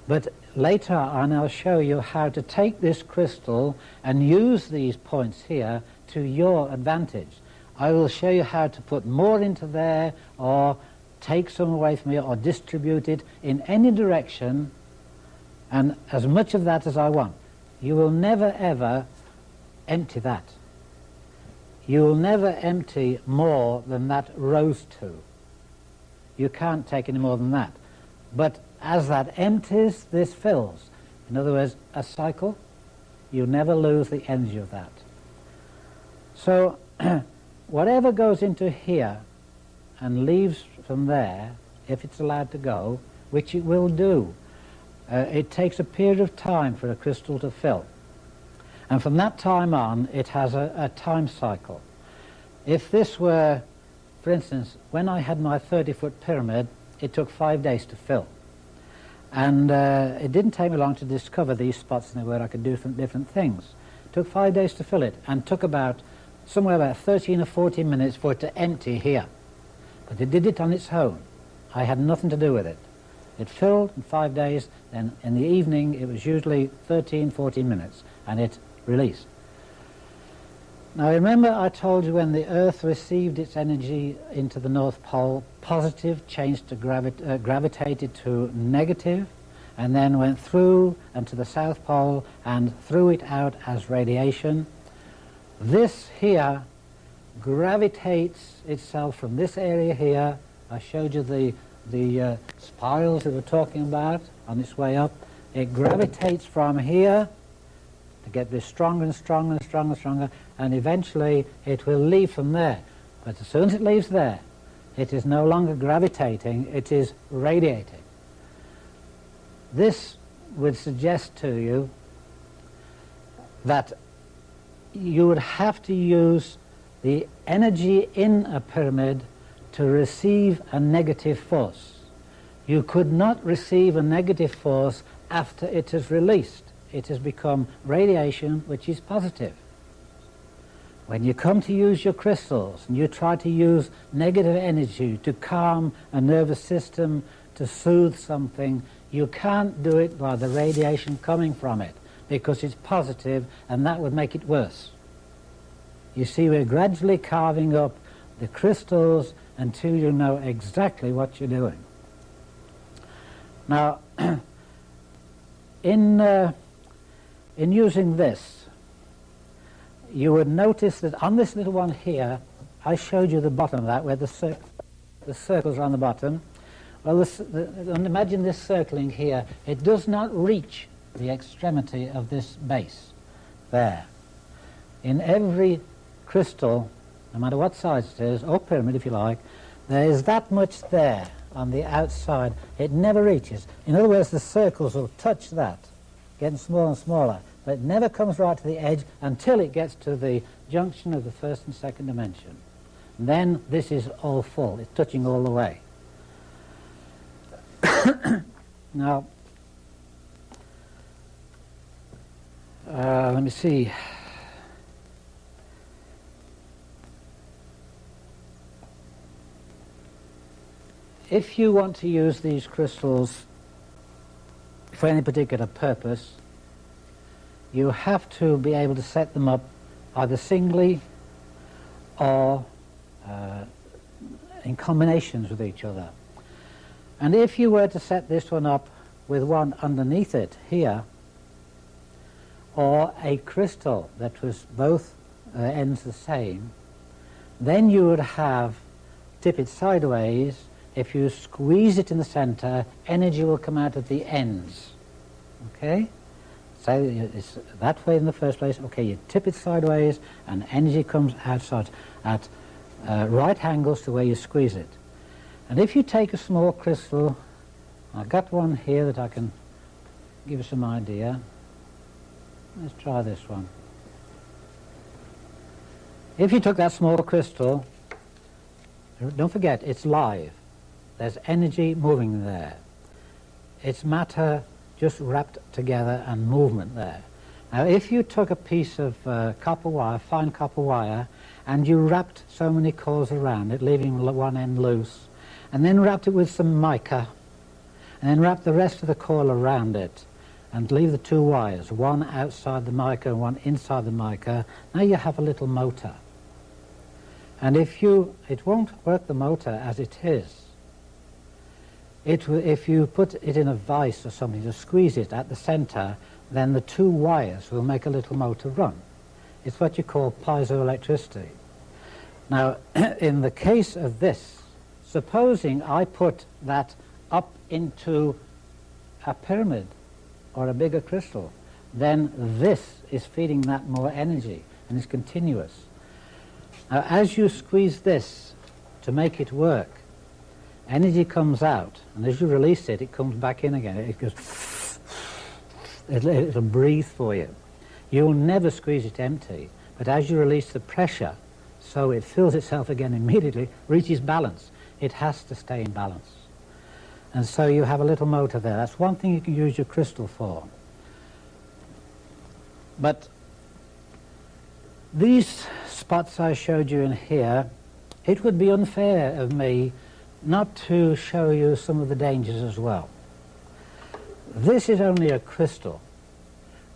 But later on, I'll show you how to take this crystal and use these points here to your advantage. I will show you how to put more into there, or take some away from here, or distribute it in any direction, and as much of that as I want. You will never ever empty that. You will never empty more than that rose to. You can't take any more than that. But as that empties, this fills. In other words, a cycle, you never lose the energy of that. So whatever goes into here and leaves from there, if it's allowed to go, which it will do, it takes a period of time for a crystal to fill. And from that time on, it has a time cycle. If this were, for instance, when I had my 30-foot pyramid, it took 5 days to fill. And it didn't take me long to discover these spots in there where I could do different things. It took 5 days to fill it, and took somewhere about 13 or 14 minutes for it to empty here. But it did it on its own. I had nothing to do with it. It filled in 5 days, then in the evening it was usually 13, 14 minutes, and it released. Now remember, I told you when the Earth received its energy into the North Pole, positive changed to gravitated to negative, and then went through and to the South Pole and threw it out as radiation. This here gravitates itself from this area here. I showed you the spirals that we're talking about on its way up. It gravitates from here to get this stronger and stronger and stronger and stronger, and eventually it will leave from there. But as soon as it leaves there, it is no longer gravitating, it is radiating. This would suggest to you that you would have to use the energy in a pyramid to receive a negative force. You could not receive a negative force after it is released. It has become radiation which is positive. When you come to use your crystals and you try to use negative energy to calm a nervous system, to soothe something, you can't do it by the radiation coming from it because it's positive, and that would make it worse. You see, we're gradually carving up the crystals until you know exactly what you're doing. Now, in using this, you would notice that on this little one here, I showed you the bottom of that, where the circles are on the bottom. Well, imagine this circling here. It does not reach the extremity of this base there. In every crystal, no matter what size it is, or pyramid if you like, there is that much there on the outside. It never reaches. In other words, the circles will touch that, getting smaller and smaller, but it never comes right to the edge until it gets to the junction of the first and second dimension. And then this is all full. It's touching all the way. Now, let me see. If you want to use these crystals for any particular purpose, you have to be able to set them up either singly or in combinations with each other. And if you were to set this one up with one underneath it here, or a crystal that was both ends the same, then you would have, tip it sideways. If you squeeze it in the center, energy will come out at the ends. Okay? So it's that way in the first place. Okay, you tip it sideways and energy comes outside at right angles to where you squeeze it. And if you take a small crystal, I've got one here that I can give you some idea. Let's try this one. If you took that small crystal, don't forget, it's live. There's energy moving there. It's matter just wrapped together and movement there. Now, if you took a piece of copper wire, fine copper wire, and you wrapped so many coils around it, leaving one end loose, and then wrapped it with some mica, and then wrapped the rest of the coil around it, and leave the two wires, one outside the mica and one inside the mica, now you have a little motor. And it won't work the motor as it is. If you put it in a vise or something to squeeze it at the center, then the two wires will make a little motor run. It's what you call piezoelectricity. Now, in the case of this, supposing I put that up into a pyramid or a bigger crystal, then this is feeding that more energy, and it's continuous. Now, as you squeeze this to make it work, energy comes out, and as you release it, it comes back in again. It goes, it'll breathe for you. You'll never squeeze it empty, but as you release the pressure, so it fills itself again immediately, reaches balance. It has to stay in balance. And so you have a little motor there. That's one thing you can use your crystal for. But these spots I showed you in here, it would be unfair of me not to show you some of the dangers as well. This is only a crystal,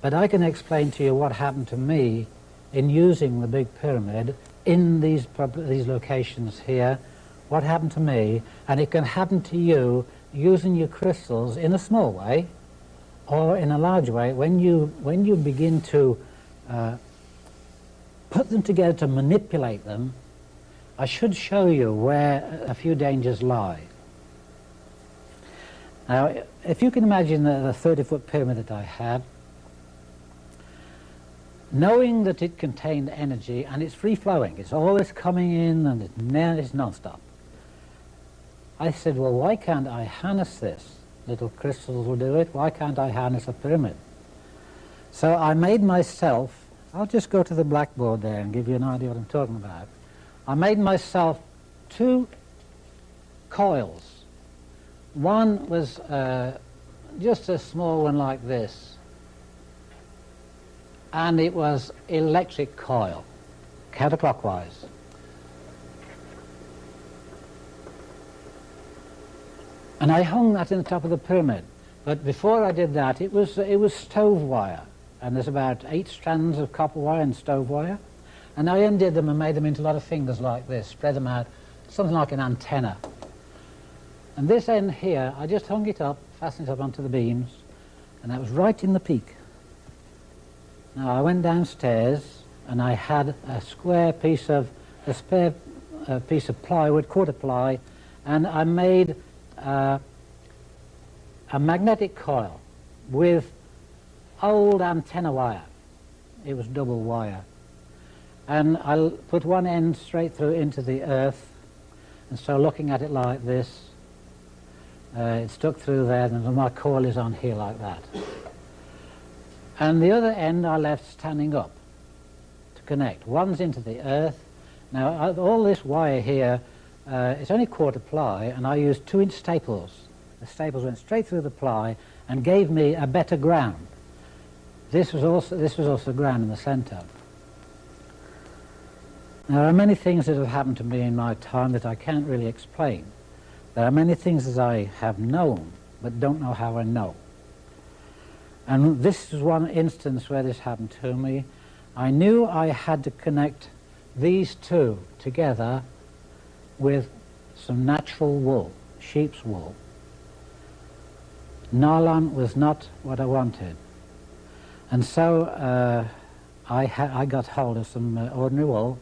but I can explain to you what happened to me in using the big pyramid in these locations here, what happened to me, and it can happen to you using your crystals in a small way or in a large way. When you begin to put them together to manipulate them, I should show you where a few dangers lie. Now, if you can imagine the 30-foot pyramid that I had, knowing that it contained energy and it's free-flowing, it's always coming in and it's non-stop. I said, well, why can't I harness this? Little crystals will do it. Why can't I harness a pyramid? So I made myself, I'll just go to the blackboard there and give you an idea what I'm talking about. I made myself two coils. One was just a small one like this, and it was electric coil, counterclockwise. And I hung that in the top of the pyramid. But before I did that, it was stove wire, and there's about 8 strands of copper wire and stove wire. And I undid them and made them into a lot of fingers like this, spread them out, something like an antenna. And this end here, I just hung it up, fastened it up onto the beams, and that was right in the peak. Now I went downstairs, and I had a spare piece of plywood, quarter ply, and I made a magnetic coil with old antenna wire. It was double wire. And I put one end straight through into the earth, and so looking at it like this, it stuck through there, and my coil is on here like that. And the other end I left standing up to connect. One's into the earth. Now all this wire here, it's only quarter ply, and I used 2-inch staples. The staples went straight through the ply and gave me a better ground. This was also ground in the centre. Now, there are many things that have happened to me in my time that I can't really explain. There are many things that I have known, but don't know how I know. And this is one instance where this happened to me. I knew I had to connect these two together with some natural wool, sheep's wool. Nylon was not what I wanted. And so I got hold of some ordinary wool,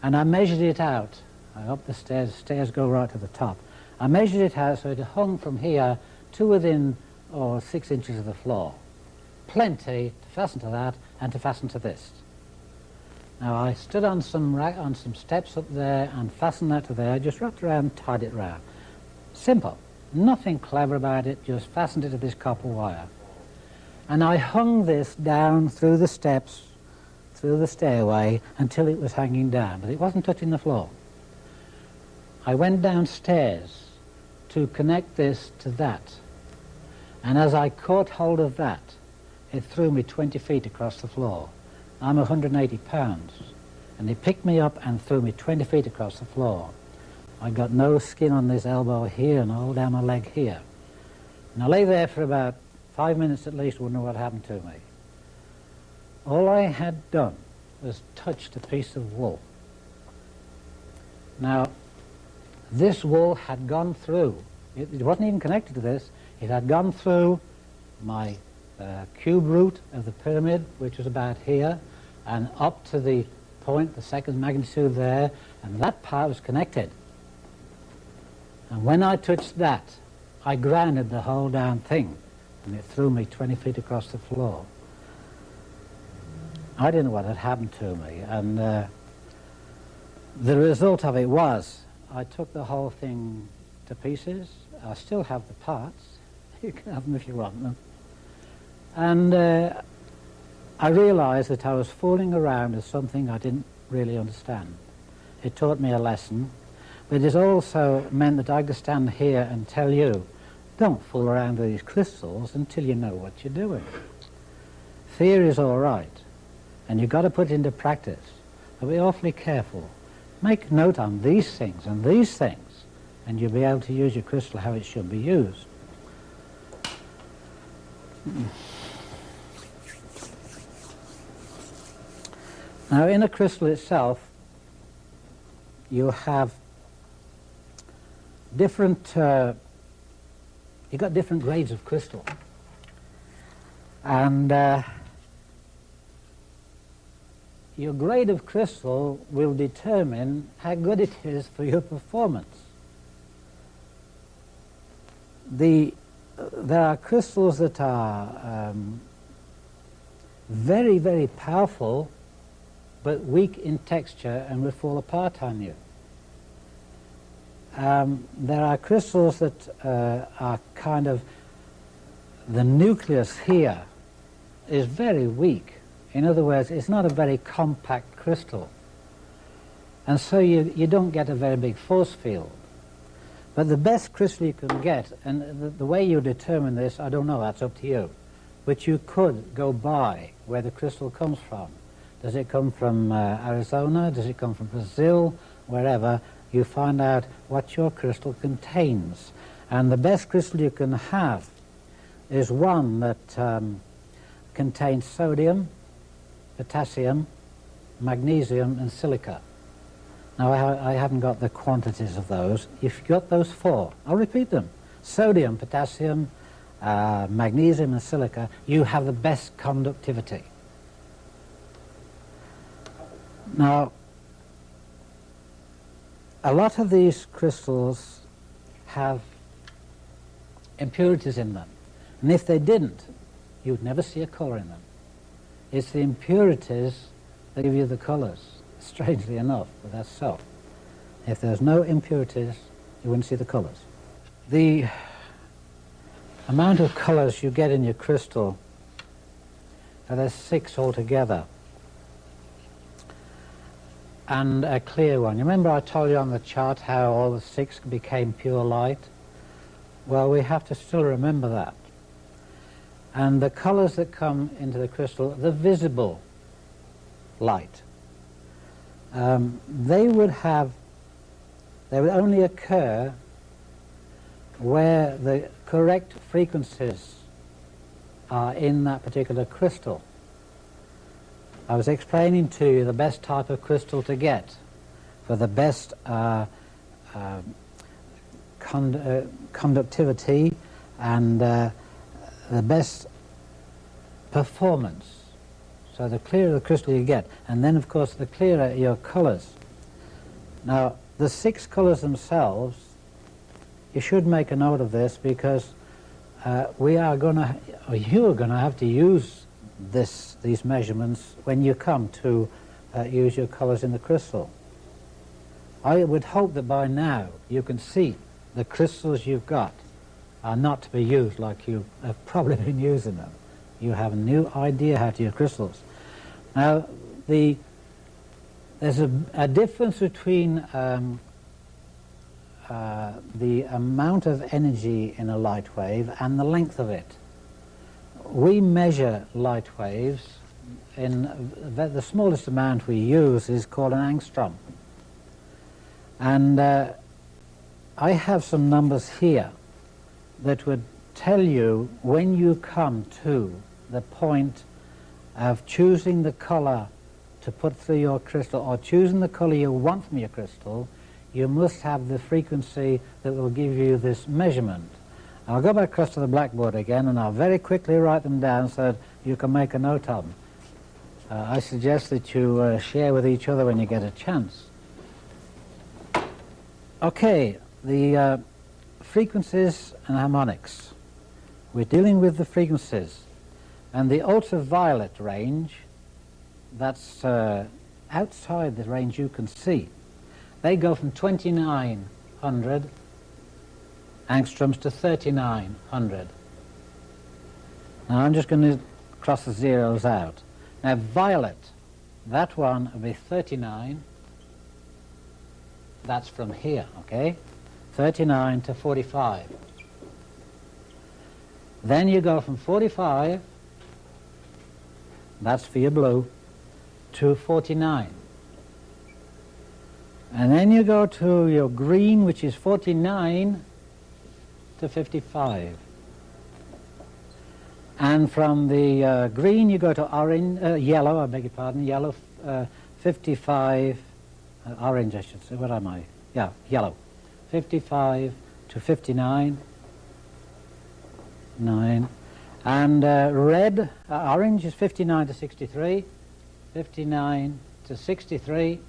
and I measured it out. Up the stairs go right to the top. I measured it out so it hung from here to within 6 inches of the floor. Plenty to fasten to that and to fasten to this. Now I stood on some steps up there and fastened that to there, just wrapped around, tied it round. Simple. Nothing clever about it, just fastened it to this copper wire. And I hung this down through the steps, through the stairway, until it was hanging down, but it wasn't touching the floor. I went downstairs to connect this to that, and as I caught hold of that, it threw me 20 feet across the floor. I'm 180 pounds, and it picked me up and threw me 20 feet across the floor. I got no skin on this elbow here and all down my leg here. And I lay there for about 5 minutes at least, wouldn't know what happened to me. All I had done was touched a piece of wool. Now, this wool had gone through, it wasn't even connected to this, it had gone through my cube root of the pyramid, which was about here, and up to the point, the second magnitude there, and that part was connected. And when I touched that, I grounded the whole damn thing, and it threw me 20 feet across the floor. I didn't know what had happened to me, and the result of it was I took the whole thing to pieces. I still have the parts. You can have them if you want them. And I realized that I was fooling around with something I didn't really understand. It taught me a lesson, but it also meant that I could stand here and tell you, don't fool around with these crystals until you know what you're doing. Theory is all right, and you've got to put it into practice, but be awfully careful. Make note on these things and these things, and you'll be able to use your crystal how it should be used. Now, in a crystal itself, you have different, you've got different grades of crystal. And your grade of crystal will determine how good it is for your performance. There are crystals that are very, very powerful, but weak in texture and will fall apart on you. There are crystals that are kind of, the nucleus here is very weak. In other words, it's not a very compact crystal. And so you don't get a very big force field. But the best crystal you can get, and the way you determine this, I don't know, that's up to you. But you could go by where the crystal comes from. Does it come from Arizona? Does it come from Brazil? Wherever, you find out what your crystal contains. And the best crystal you can have is one that contains sodium, potassium, magnesium, and silica. Now, I haven't got the quantities of those. If you've got those four, I'll repeat them. Sodium, potassium, magnesium, and silica, you have the best conductivity. Now, a lot of these crystals have impurities in them. And if they didn't, you'd never see a colour in them. It's the impurities that give you the colours, strangely enough, but that's so. If there's no impurities, you wouldn't see the colours. The amount of colours you get in your crystal, there's 6 altogether, and a clear one. You remember I told you on the chart how all the 6 became pure light? Well, we have to still remember that. And the colours that come into the crystal, the visible light, they would only occur where the correct frequencies are in that particular crystal. I was explaining to you the best type of crystal to get for the best conductivity and the best performance. So the clearer the crystal you get, and then of course the clearer your colours. Now the 6 colours themselves, you should make a note of this, because you are going to have to use these measurements when you come to use your colours in the crystal. I would hope that by now you can see the crystals you've got are not to be used like you have probably been using them. You have a new idea how to use crystals. Now, there's a difference between the amount of energy in a light wave and the length of it. We measure light waves in the smallest amount we use is called an angstrom. And I have some numbers here that would tell you when you come to the point of choosing the color to put through your crystal, or choosing the color you want from your crystal, you must have the frequency that will give you this measurement. I'll go back across to the blackboard again, and I'll very quickly write them down so that you can make a note of them. I suggest that you share with each other when you get a chance. Okay, the frequencies and harmonics. We're dealing with the frequencies. And the ultraviolet range, that's outside the range you can see. They go from 2900 angstroms to 3900. Now I'm just going to cross the zeros out. Now violet, that one will be 39. That's from here, okay? 39 to 45. Then you go from 45, that's for your blue, to 49. And then you go to your green, which is 49 to 55. And from the green you go to orange, yellow, I beg your pardon, yellow, 55, orange I should say, what am I? Yeah, yellow. 55 to 59, 9. And red, orange is 59 to 63, 59 to 63.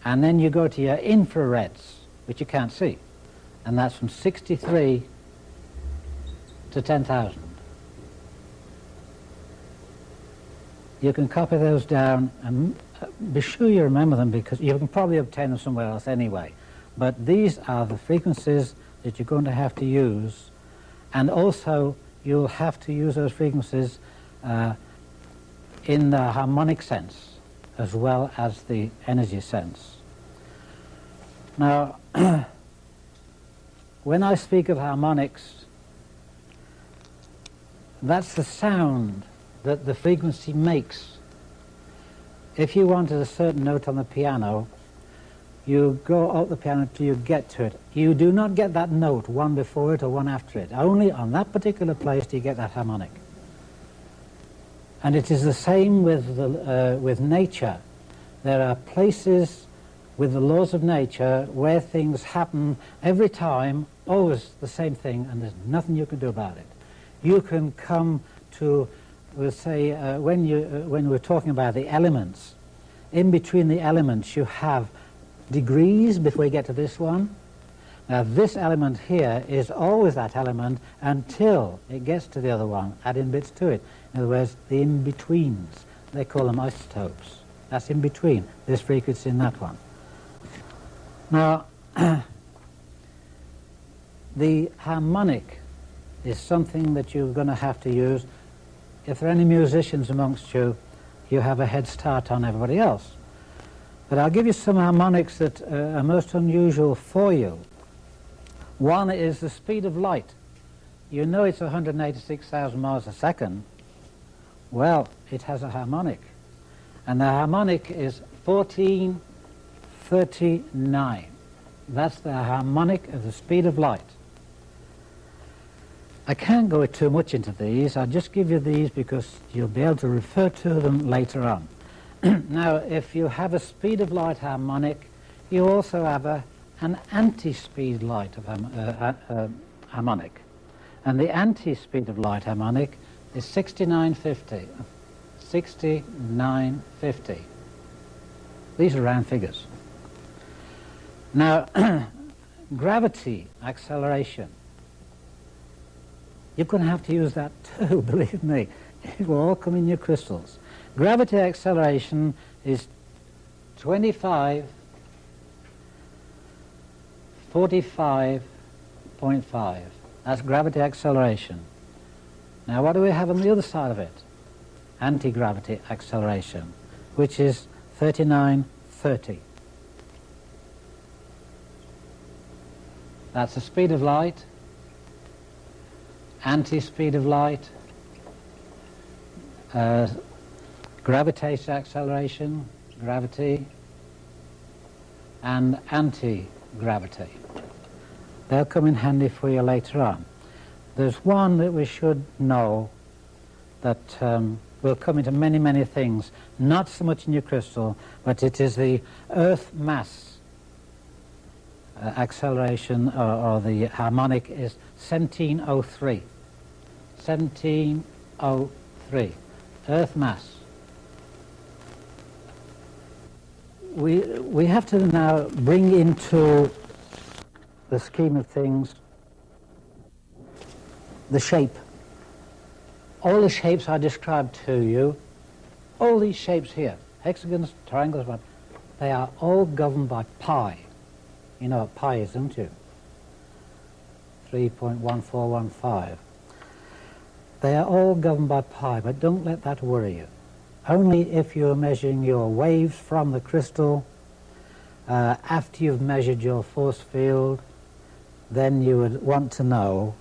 And then you go to your infrareds, which you can't see. And that's from 63 to 10,000. You can copy those down and be sure you remember them, because you can probably obtain them somewhere else anyway. But these are the frequencies that you're going to have to use. And also you'll have to use those frequencies in the harmonic sense as well as the energy sense. Now, when I speak of harmonics, that's the sound that the frequency makes. If you wanted a certain note on the piano, you go up the piano till you get to it. You do not get that note one before it or one after it. Only on that particular place do you get that harmonic. And it is the same with nature. There are places with the laws of nature where things happen every time, always the same thing, and there's nothing you can do about it. You can come to, we'll say, when we're talking about the elements, in between the elements you have degrees before you get to this one. Now this element here is always that element until it gets to the other one, adding bits to it. In other words, the in-betweens. They call them isotopes. That's in between this frequency and that one. Now, the harmonic is something that you're going to have to use. If there are any musicians amongst you, you have a head start on everybody else. But I'll give you some harmonics that are most unusual for you. One is the speed of light. You know it's 186,000 miles a second. Well, it has a harmonic. And the harmonic is 1439. That's the harmonic of the speed of light. I can't go too much into these. I'll just give you these because you'll be able to refer to them later on. Now, if you have a speed of light harmonic, you also have an anti-speed light of harmonic. And the anti-speed of light harmonic is 6950. 6950. These are round figures. Now, gravity acceleration. You're going to have to use that too, believe me. It will all come in your crystals. Gravity acceleration is 2545.5. That's gravity acceleration. Now what do we have on the other side of it? Anti-gravity acceleration, which is 3930. That's the speed of light, anti-speed of light, gravitational acceleration, gravity, and anti-gravity. They'll come in handy for you later on. There's one that we should know that will come into many, many things, not so much in your crystal, but it is the Earth mass acceleration, or the harmonic is 1703. 1703. Earth mass. We have to now bring into the scheme of things the shape. All the shapes I described to you, all these shapes here, hexagons, triangles, they are all governed by pi. You know what pi is, don't you? 3.1415. They are all governed by pi, but don't let that worry you. Only if you're measuring your waves from the crystal, after you've measured your force field, then you would want to know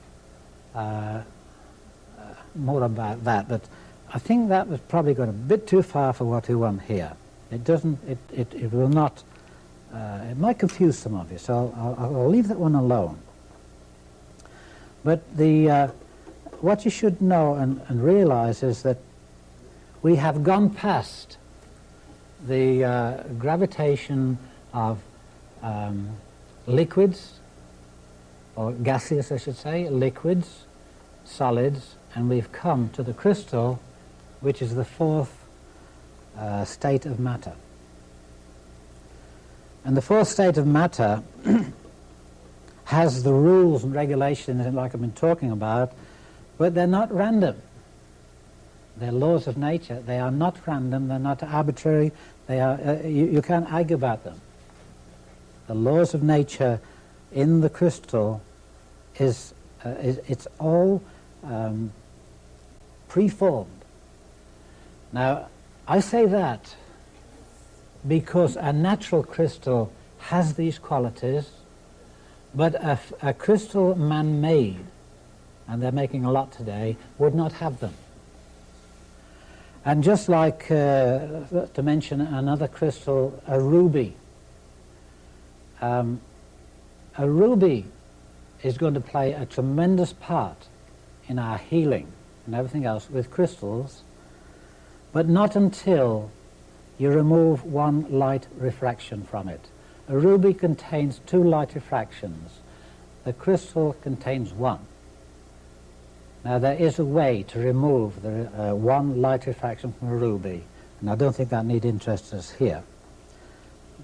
more about that. But I think that was probably going a bit too far for what we want here. It doesn't, it will not, it might confuse some of you, so I'll leave that one alone. But what you should know and realize is that we have gone past the gravitation of liquids, or gaseous I should say, liquids, solids, and we've come to the crystal, which is the fourth state of matter. And the fourth state of matter has the rules and regulations like I've been talking about, but they're not random. They're laws of nature. They are not random, they're not arbitrary, they are, you can't argue about them. The laws of nature in the crystal it's all preformed. Now, I say that because a natural crystal has these qualities, But a crystal man-made, and they're making a lot today, would not have them. And just like, to mention another crystal, a ruby. A ruby is going to play a tremendous part in our healing and everything else with crystals, but not until you remove one light refraction from it. A ruby contains 2 light refractions. The crystal contains 1. Now there is a way to remove the 1 light refraction from a ruby, and I don't think that need interest us here.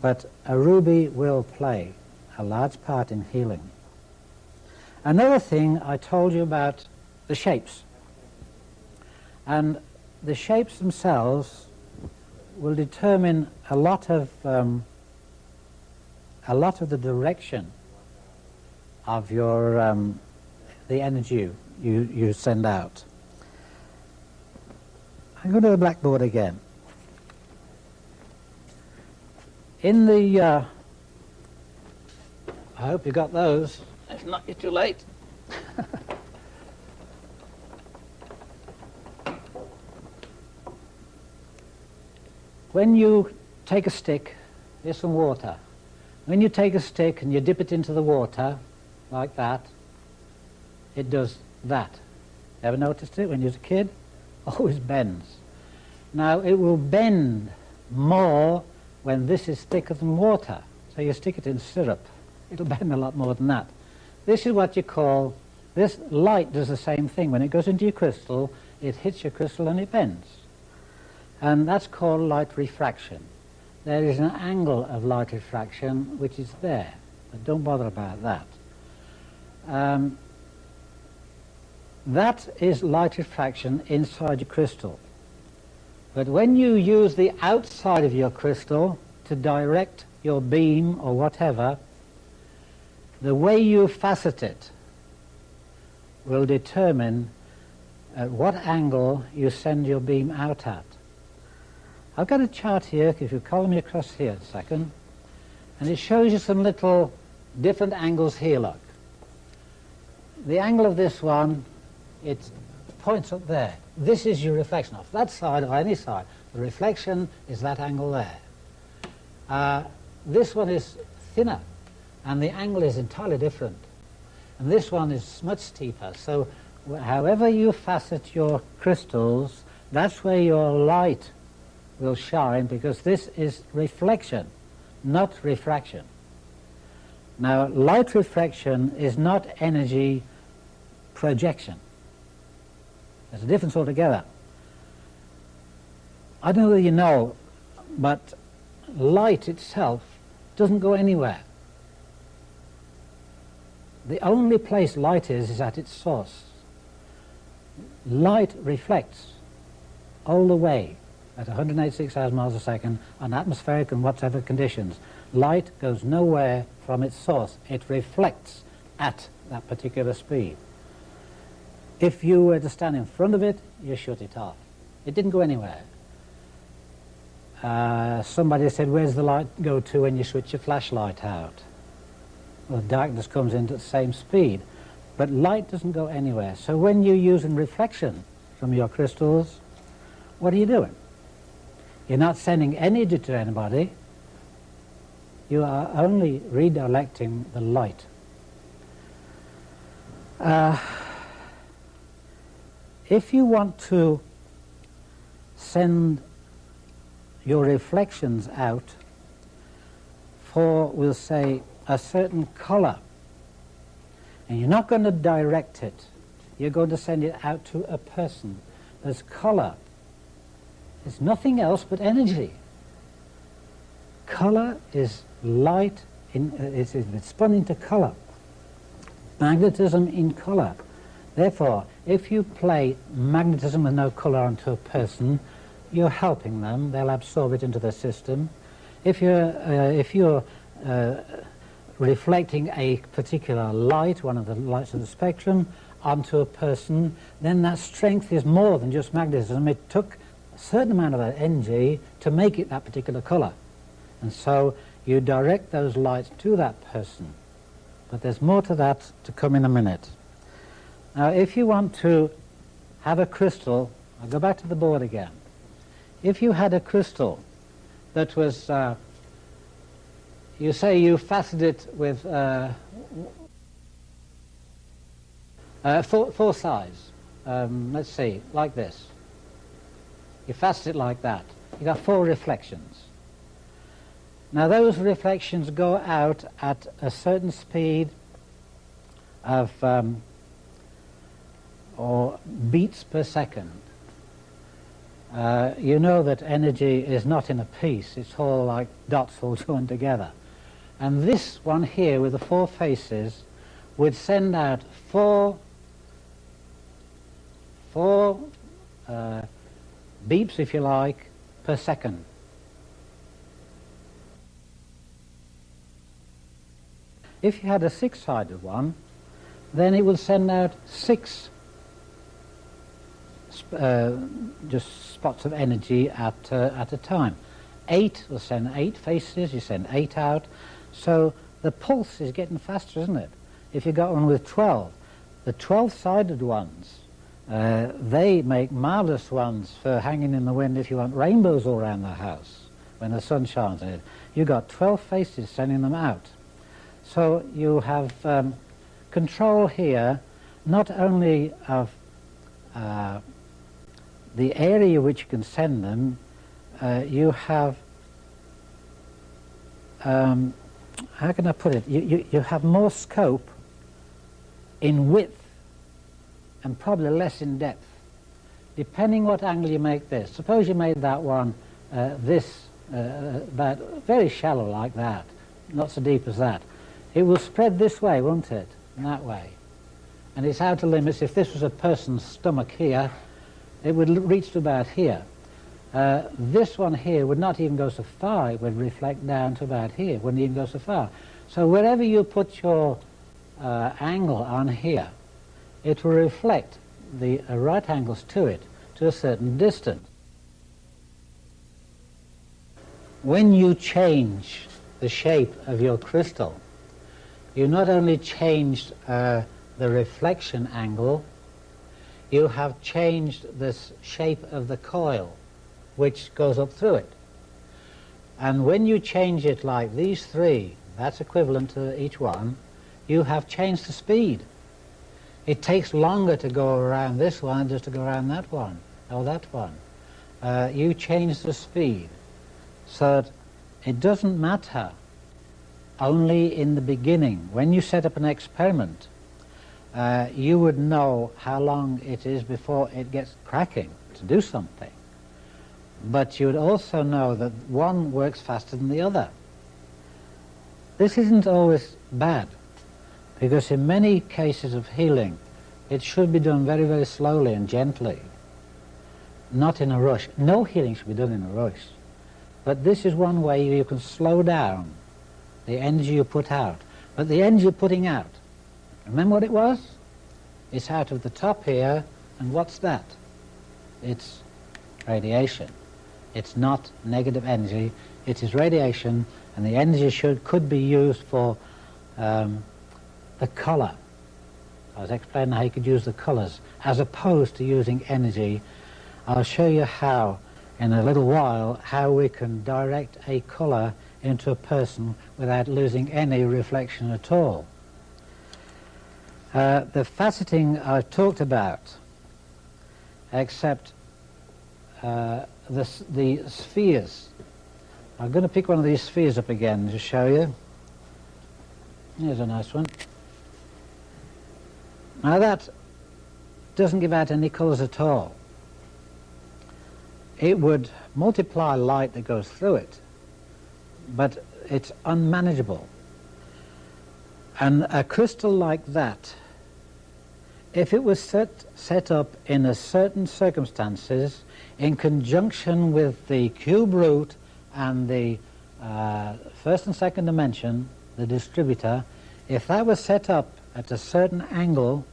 But a ruby will play a large part in healing. Another thing, I told you about the shapes. And the shapes themselves will determine a lot of the direction of your the energy you send out. I go to the blackboard again. In the I hope you got those. If not, you're too late. When you take a stick, here's some water. When you take a stick and you dip it into the water, like that, it does that. Ever noticed it when you was a kid? Always bends. Now it will bend more when this is thicker than water. So you stick it in syrup, it'll bend a lot more than that. This is what you call, this light does the same thing. When it goes into your crystal, it hits your crystal and it bends. And that's called light refraction. There is an angle of light refraction which is there, but don't bother about that. That is light refraction inside your crystal. But when you use the outside of your crystal to direct your beam or whatever, the way you facet it will determine at what angle you send your beam out at. I've got a chart here, if you follow me across here a second, and it shows you some little different angles here, look. The angle of this one, it points up there. This is your reflection off that side or any side. The reflection is that angle there. This one is thinner, and the angle is entirely different. And this one is much steeper. So however you facet your crystals, that's where your light will shine, because this is reflection, not refraction. Now, light refraction is not energy projection. There's a difference altogether. I don't know whether you know, but light itself doesn't go anywhere. The only place light is at its source. Light reflects all the way at 186,000 miles a second on atmospheric and whatever conditions. Light goes nowhere from its source. It reflects at that particular speed. If you were to stand in front of it, you shut it off. It didn't go anywhere. Somebody said, where's the light go to when you switch your flashlight out? Well, darkness comes in at the same speed. But light doesn't go anywhere. So when you're using reflection from your crystals, what are you doing? You're not sending energy to anybody. You are only redirecting the light. If you want to send your reflections out for, we'll say, a certain color, and you're not going to direct it, you're going to send it out to a person. There's color. It's nothing else but energy. Color is light, it's spun into color. Magnetism in color. Therefore, if you play magnetism with no color onto a person, you're helping them. They'll absorb it into their system. If you're reflecting a particular light, one of the lights of the spectrum, onto a person, then that strength is more than just magnetism. It took a certain amount of that energy to make it that particular color. And so you direct those lights to that person. But there's more to that to come in a minute. Now, if you want to have a crystal, I'll go back to the board again. If you had a crystal that was, you say you faceted it with four sides, let's see, like this. You facet it like that. You got 4 reflections. Now those reflections go out at a certain speed of, or beats per second. You know that energy is not in a piece, it's all like dots all joined together. And this one here with the 4 faces would send out four beeps, if you like, per second. If you had a 6-sided one, then it would send out 6 just spots of energy at a time. 8 will send 8 faces, you send 8 out. So the pulse is getting faster, isn't it? If you got one with 12, the 12-sided ones, they make marvelous ones for hanging in the wind if you want rainbows all around the house when the sun shines on it. You've got 12 faces sending them out. So you have control here not only of the area which you can send them, you have, how can I put it, you have more scope in width and probably less in depth, depending what angle you make this. Suppose you made that one about very shallow like that, not so deep as that. It will spread this way, won't it? And that way. And its outer limits, if this was a person's stomach here, it would reach to about here. This one here would not even go so far. It would reflect down to about here. It wouldn't even go so far. So wherever you put your angle on here, it will reflect the right angles to it to a certain distance. When you change the shape of your crystal, you not only changed the reflection angle, you have changed the shape of the coil which goes up through it. And when you change it like these 3, that's equivalent to each one, you have changed the speed. It takes longer to go around this one than just to go around that one or that one. You change the speed so that it doesn't matter only in the beginning. When you set up an experiment, you would know how long it is before it gets cracking to do something. But you would also know that one works faster than the other. This isn't always bad, because in many cases of healing, it should be done very, very slowly and gently, not in a rush. No healing should be done in a rush. But this is one way you can slow down the energy you put out. But the energy you're putting out, remember what it was? It's out of the top here, and what's that? It's radiation. It's not negative energy, it is radiation, and the energy could be used for the color. I was explaining how you could use the colors as opposed to using energy. I'll show you how in a little while how we can direct a color into a person without losing any reflection at all. The faceting I've talked about, except the spheres. I'm going to pick one of these spheres up again to show you. Here's a nice one. Now that doesn't give out any colours at all. It would multiply light that goes through it, but it's unmanageable. And a crystal like that, if it was set up in a certain circumstances, in conjunction with the cube root and the first and second dimension, the distributor, if that was set up at a certain angle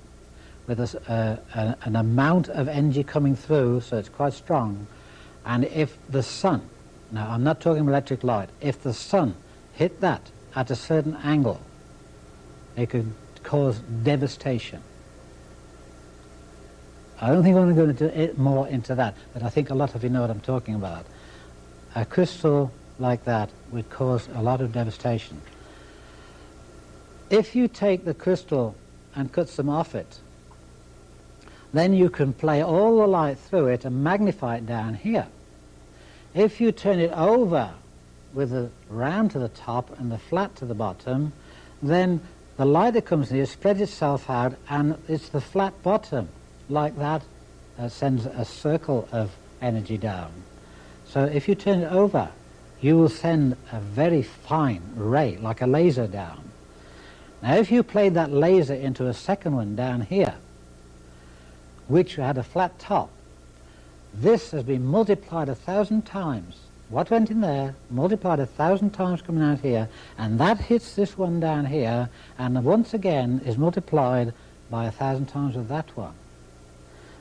with an amount of energy coming through, so it's quite strong, and if the sun, now I'm not talking electric light, if the sun hit that at a certain angle, It could cause devastation. I don't think I'm going to go into more into that, but I think a lot of you know what I'm talking about. A crystal like that would cause a lot of devastation. If you take the crystal and cut some off it, then you can play all the light through it and magnify it down here. If you turn it over with the round to the top and the flat to the bottom, then the light that comes in here spreads itself out, and it's the flat bottom like that sends a circle of energy down. So if you turn it over, you will send a very fine ray, like a laser, down. Now if you played that laser into a second one down here, which had a flat top, this has been multiplied 1,000 times. What went in there, multiplied 1,000 times coming out here, and that hits this one down here, and once again is multiplied by 1,000 times of that one.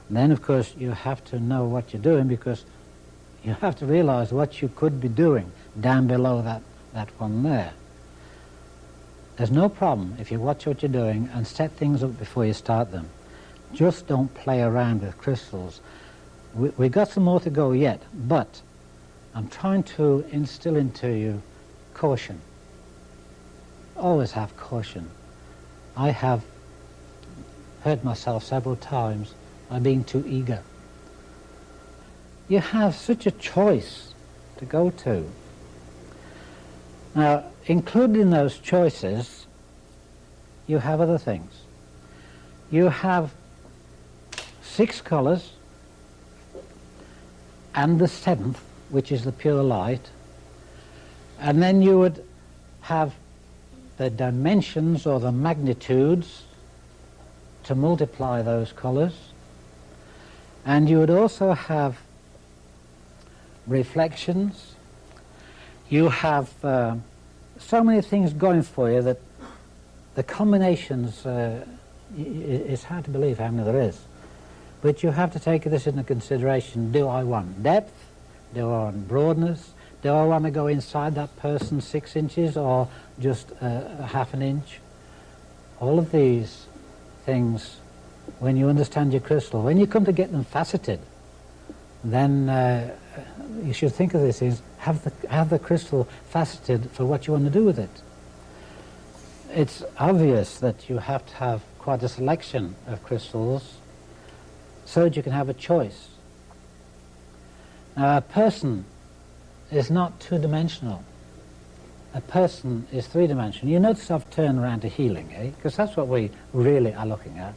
And then, of course, you have to know what you're doing, because you have to realize what you could be doing down below that one there. There's no problem if you watch what you're doing and set things up before you start them. Just don't play around with crystals. We've got some more to go yet, but I'm trying to instill into you caution. Always have caution. I have hurt myself several times by being too eager. You have such a choice to go to. Now, included in those choices, you have other things. You have 6 colors, and the 7th, which is the pure light, and then you would have the dimensions or the magnitudes to multiply those colors, and you would also have reflections. You have so many things going for you that the combinations, it's hard to believe how many there is. But you have to take this into consideration. Do I want depth? Do I want broadness? Do I want to go inside that person 6 inches or just half an inch? All of these things, when you understand your crystal, when you come to get them faceted, then you should think of this as have the crystal faceted for what you want to do with it. It's obvious that you have to have quite a selection of crystals so that you can have a choice. Now, a person is not two-dimensional. A person is three-dimensional. You notice I've turned around to healing, eh? Because that's what we really are looking at.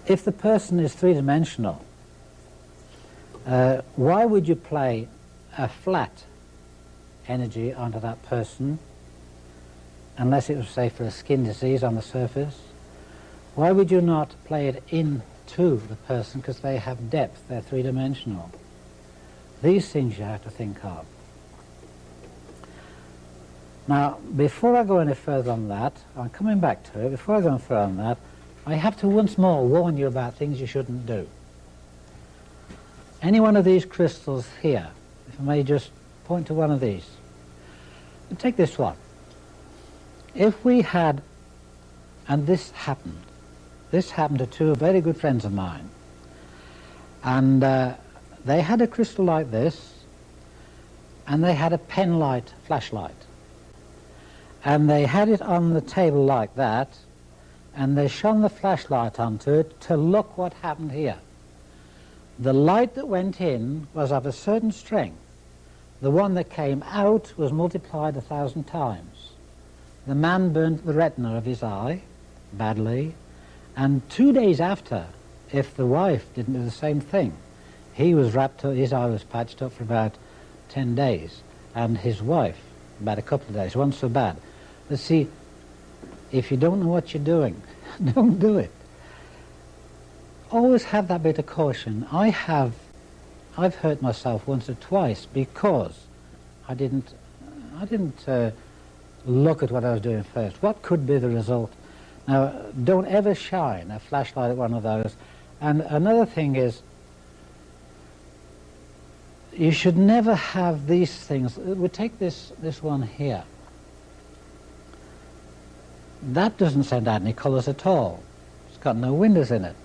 If the person is three-dimensional, why would you play a flat energy onto that person, unless it was, say, for a skin disease on the surface? Why would you not play it into the person, because they have depth, they're three-dimensional? These things you have to think of. Now, before I go any further on that, I'm coming back to it, before I go any further on that, I have to once more warn you about things you shouldn't do. Any one of these crystals here, if I may just point to one of these. Take this one. If we had, and this happened to 2 very good friends of mine, and they had a crystal like this, and they had a pen light flashlight, and they had it on the table like that, and they shone the flashlight onto it to look what happened here. The light that went in was of a certain strength. The one that came out was multiplied 1,000 times. The man burnt the retina of his eye badly, and 2 days after, if the wife didn't do the same thing, he was wrapped up, his eye was patched up for about 10 days, and his wife about a couple of days. It wasn't so bad. But see, if you don't know what you're doing, don't do it. Always have that bit of caution. I've hurt myself once or twice because I didn't look at what I was doing first. What could be the result? Now, don't ever shine a flashlight at one of those. And another thing is, you should never have these things. We'll take this one here. that doesn't send out any colours at all. It's got no windows in it.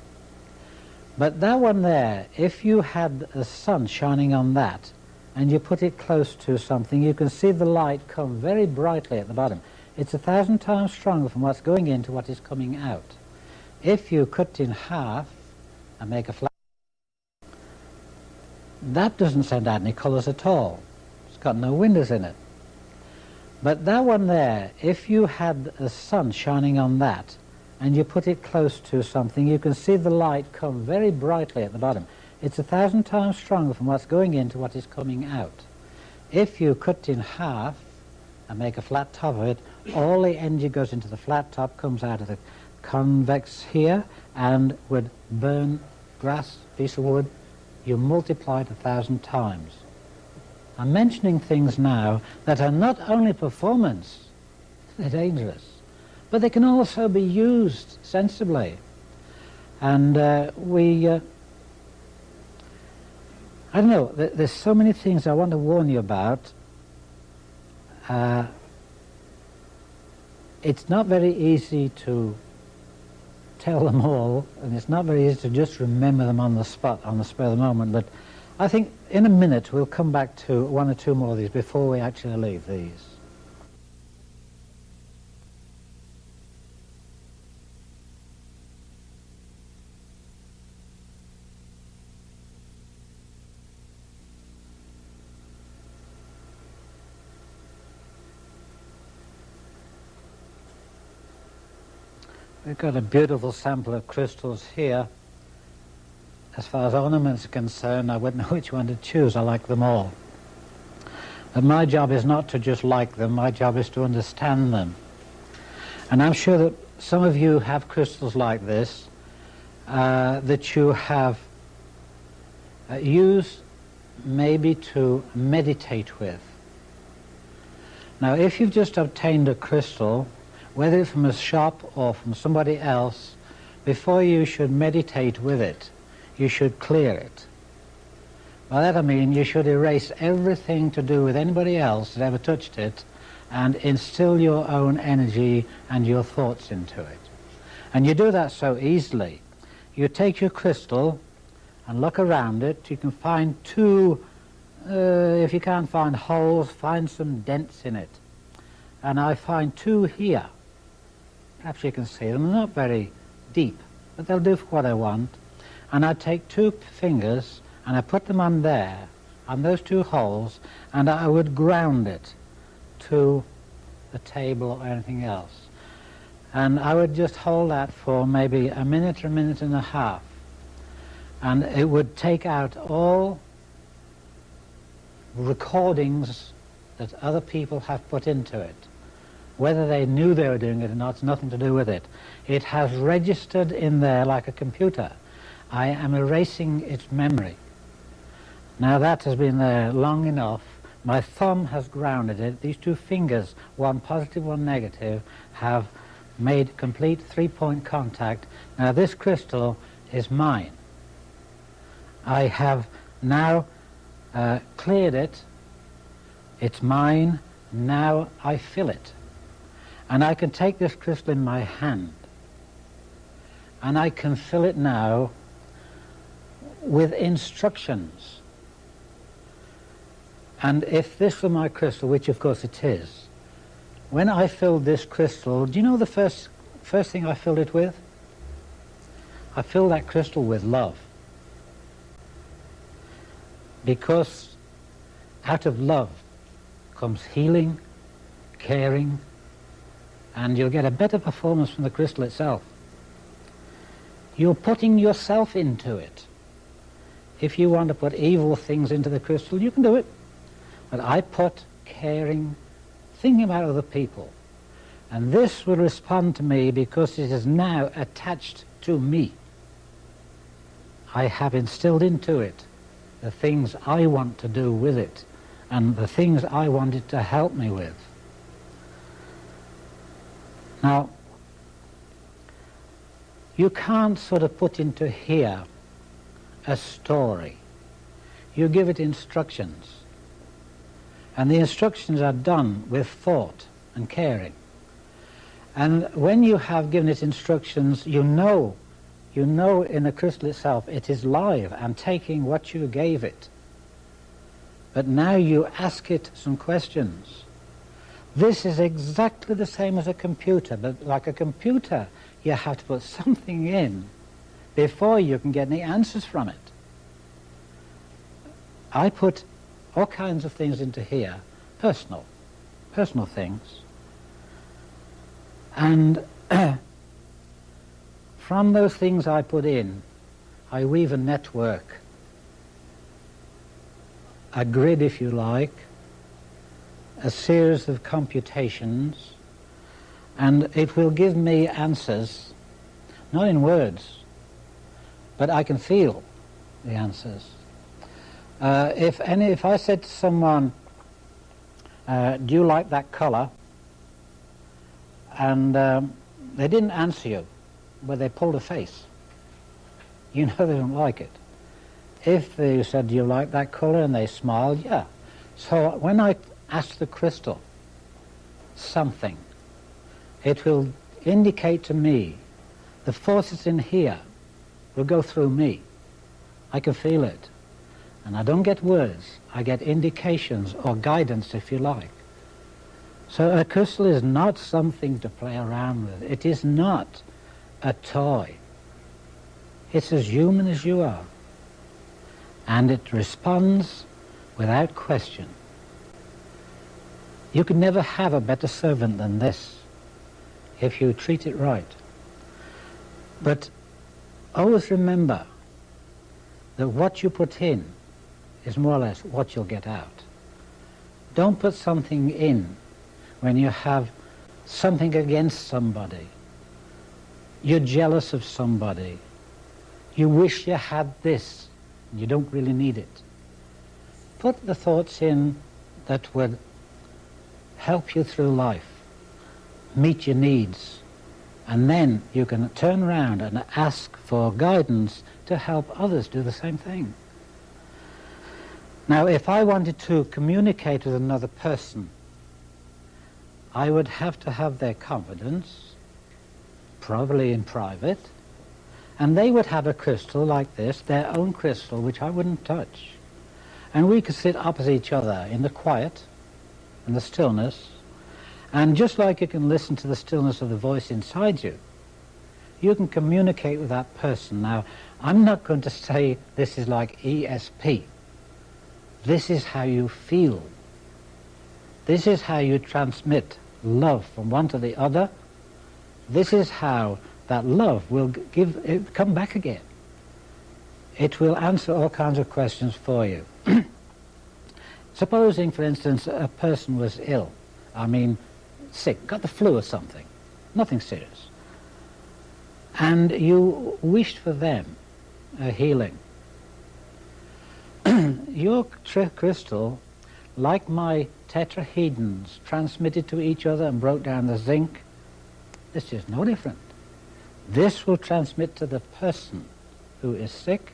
But that one there, if you had the sun shining on that and you put it close to something, you can see the light come very brightly at the bottom. It's 1,000 times stronger from what's going in to what is coming out. If you cut it in half and make a flat, that doesn't send out any colours at all. It's got no windows in it. But that one there, if you had the sun shining on that and you put it close to something, you can see the light come very brightly at the bottom. It's 1,000 times stronger from what's going in to what is coming out. If you cut it in half and make a flat top of it, all the energy goes into the flat top, comes out of the convex here, and would burn grass, piece of wood. You multiply it 1,000 times. I'm mentioning things now that are not only performance, they're dangerous, but they can also be used sensibly. And I don't know, there's so many things I want to warn you about. It's not very easy to tell them all, and it's not very easy to just remember them on the spot, on the spur of the moment, but I think in a minute we'll come back to one or two more of these before we actually leave these. We've got a beautiful sample of crystals here. As far as ornaments are concerned, I wouldn't know which one to choose. I like them all. But my job is not to just like them, my job is to understand them. And I'm sure that some of you have crystals like this that you have used maybe to meditate with. Now, if you've just obtained a crystal, whether it's from a shop or from somebody else, before you should meditate with it, you should clear it. By that I mean you should erase everything to do with anybody else that ever touched it and instill your own energy and your thoughts into it. And you do that so easily. You take your crystal and look around it. You can find two, if you can't find holes, find some dents in it. And I find two here. Perhaps you can see them. They're not very deep, but they'll do for what I want. And I take two fingers and I put them on there, on those two holes, and I would ground it to the table or anything else. And I would just hold that for maybe a minute or a minute and a half. And it would take out all recordings that other people have put into it. Whether they knew they were doing it or not, it's nothing to do with it. It has registered in there like a computer. I am erasing its memory. Now that has been there long enough. My thumb has grounded it. These two fingers, one positive, one negative, have made complete three-point contact. Now this crystal is mine. I have now cleared it. It's mine. Now I fill it. And I can take this crystal in my hand and I can fill it now with instructions. And if this were my crystal, which of course it is, when I filled this crystal, do you know the first thing I filled it with? I filled that crystal with love. Because out of love comes healing, caring, and you'll get a better performance from the crystal itself. You're putting yourself into it. If you want to put evil things into the crystal, you can do it. But I put caring, thinking about other people. And this will respond to me because it is now attached to me. I have instilled into it the things I want to do with it and the things I want it to help me with. Now, you can't sort of put into here a story. You give it instructions. And the instructions are done with thought and caring. And when you have given it instructions, you know in the crystal itself it is live and taking what you gave it. But now you ask it some questions. This is exactly the same as a computer, but like a computer, you have to put something in before you can get any answers from it. I put all kinds of things into here, personal things. And from those things I put in, I weave a network, a grid if you like, a series of computations, and it will give me answers, not in words, but I can feel the answers. If I said to someone, do you like that color? And they didn't answer you, but they pulled a face, you know they don't like it. If they said, do you like that color? And they smiled, yeah. So when I ask the crystal something, it will indicate to me the forces in here will go through me. I can feel it. And I don't get words, I get indications or guidance if you like. So a crystal is not something to play around with. It is not a toy. It's as human as you are. And it responds without question. You could never have a better servant than this if you treat it right. But always remember that what you put in is more or less what you'll get out. Don't put something in when you have something against somebody. You're jealous of somebody. You wish you had this. You don't really need it. Put the thoughts in that would help you through life, meet your needs, and then you can turn around and ask for guidance to help others do the same thing. Now, if I wanted to communicate with another person, I would have to have their confidence, probably in private, and they would have a crystal like this, their own crystal, which I wouldn't touch. And we could sit opposite each other in the quiet and the stillness, and just like you can listen to the stillness of the voice inside you, you can communicate with that person. Now, I'm not going to say this is like ESP. This is how you feel. This is how you transmit love from one to the other. This is how that love will come back again. It will answer all kinds of questions for you. Supposing, for instance, a person was ill, sick, got the flu or something, nothing serious, and you wished for them a healing. Your crystal, like my tetrahedrons, transmitted to each other and broke down the zinc, this is no different. This will transmit to the person who is sick,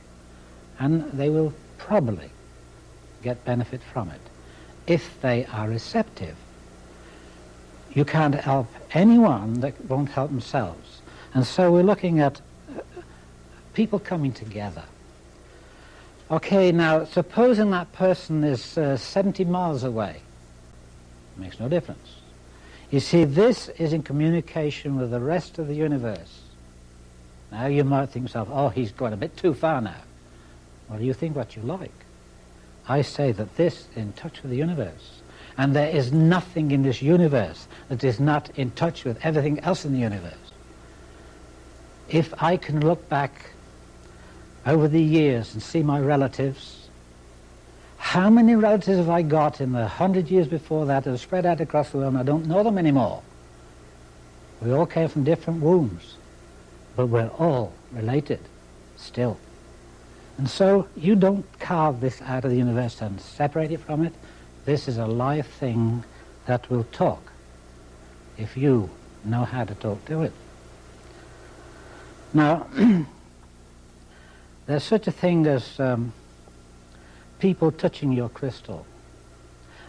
and they will probably get benefit from it, if they are receptive. You can't help anyone that won't help themselves. And so we're looking at people coming together. Okay, now supposing that person is 70 miles away, makes no difference. You see, this is in communication with the rest of the universe. Now you might think to yourself, oh, he's gone a bit too far now. Well, you think what you like. I say that this is in touch with the universe. And there is nothing in this universe that is not in touch with everything else in the universe. If I can look back over the years and see my relatives, how many relatives have I got in the 100 years before that are spread out across the world and I don't know them anymore? We all came from different wombs, but we're all related still. And so you don't carve this out of the universe and separate it from it. This is a live thing that will talk if you know how to talk to it. Now, there's such a thing as people touching your crystal.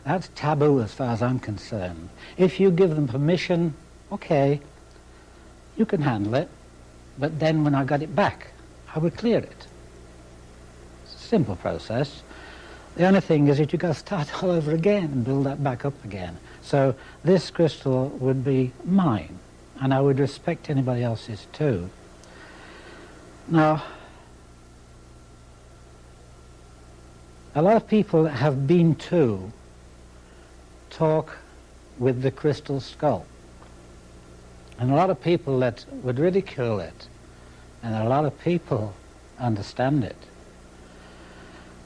That's taboo as far as I'm concerned. If you give them permission, okay, you can handle it, but then when I got it back, I would clear it. It's a simple process. The only thing is that you've got to start all over again and build that back up again. So this crystal would be mine, and I would respect anybody else's too. Now, a lot of people have been to talk with the crystal skull. And a lot of people that would ridicule it, and a lot of people understand it.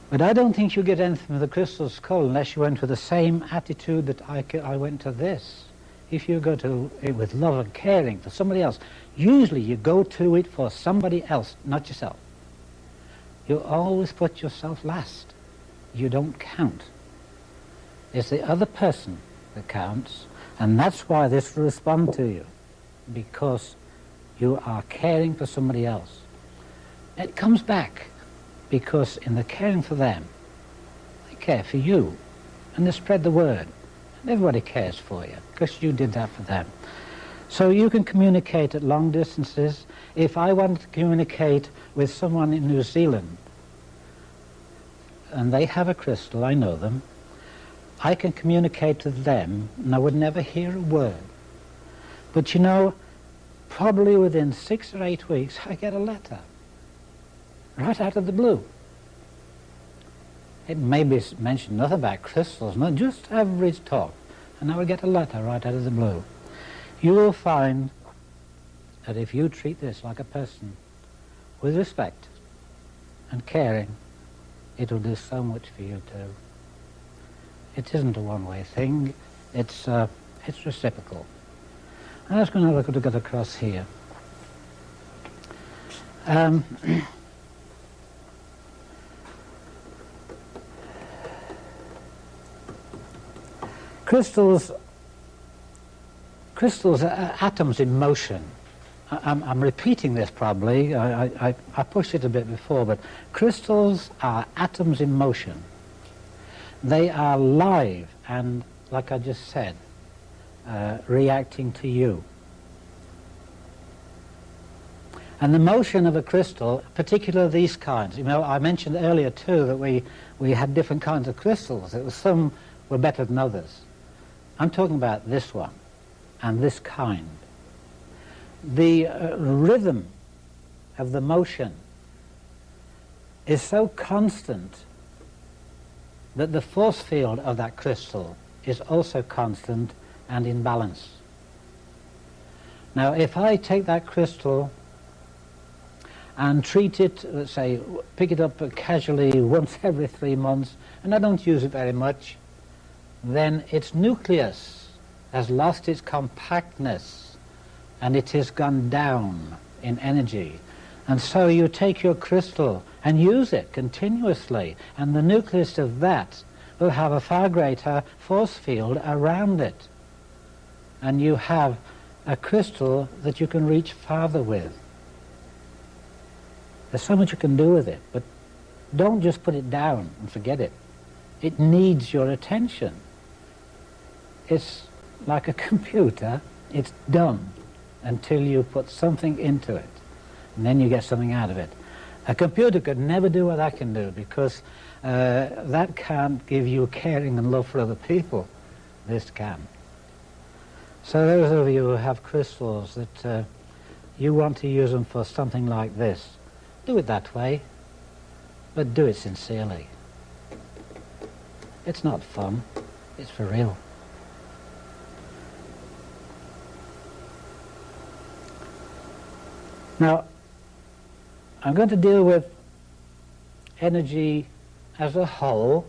But I don't think you get anything from the crystal skull unless you went with the same attitude that I went to this. If you go to it with love and caring for somebody else, usually you go to it for somebody else, not yourself. You always put yourself last. You don't count. It's the other person that counts, and that's why this will respond to you, because you are caring for somebody else. It comes back because in the caring for them, they care for you, and they spread the word, and everybody cares for you because you did that for them. So you can communicate at long distances. If I wanted to communicate with someone in New Zealand, and they have a crystal, I know them, I can communicate to them, and I would never hear a word. But you know, probably within 6 or 8 weeks, I get a letter, right out of the blue. It may be mentioned nothing about crystals, not just average talk, and I will get a letter right out of the blue. You will find that if you treat this like a person with respect and caring, it will do so much for you too. It isn't a one-way thing, it's reciprocal. I'm just going to have a look at across here. Crystals are atoms in motion. I'm repeating this probably. I pushed it a bit before, but crystals are atoms in motion. They are live and, like I just said, reacting to you. And the motion of a crystal, particularly these kinds, you know, I mentioned earlier too that we had different kinds of crystals. Some were better than others. I'm talking about this one and this kind. The rhythm of the motion is so constant that the force field of that crystal is also constant and in balance. Now, if I take that crystal and treat it, let's say, pick it up casually once every 3 months, and I don't use it very much, then its nucleus has lost its compactness and it has gone down in energy. And so you take your crystal and use it continuously, and the nucleus of that will have a far greater force field around it. And you have a crystal that you can reach farther with. There's so much you can do with it, but don't just put it down and forget it. It needs your attention. It's like a computer, it's dumb until you put something into it, and then you get something out of it. A computer could never do what I can do, because that can't give you caring and love for other people. This can. So those of you who have crystals that you want to use them for something like this, do it that way, but do it sincerely. It's not fun, it's for real. Now, I'm going to deal with energy as a whole.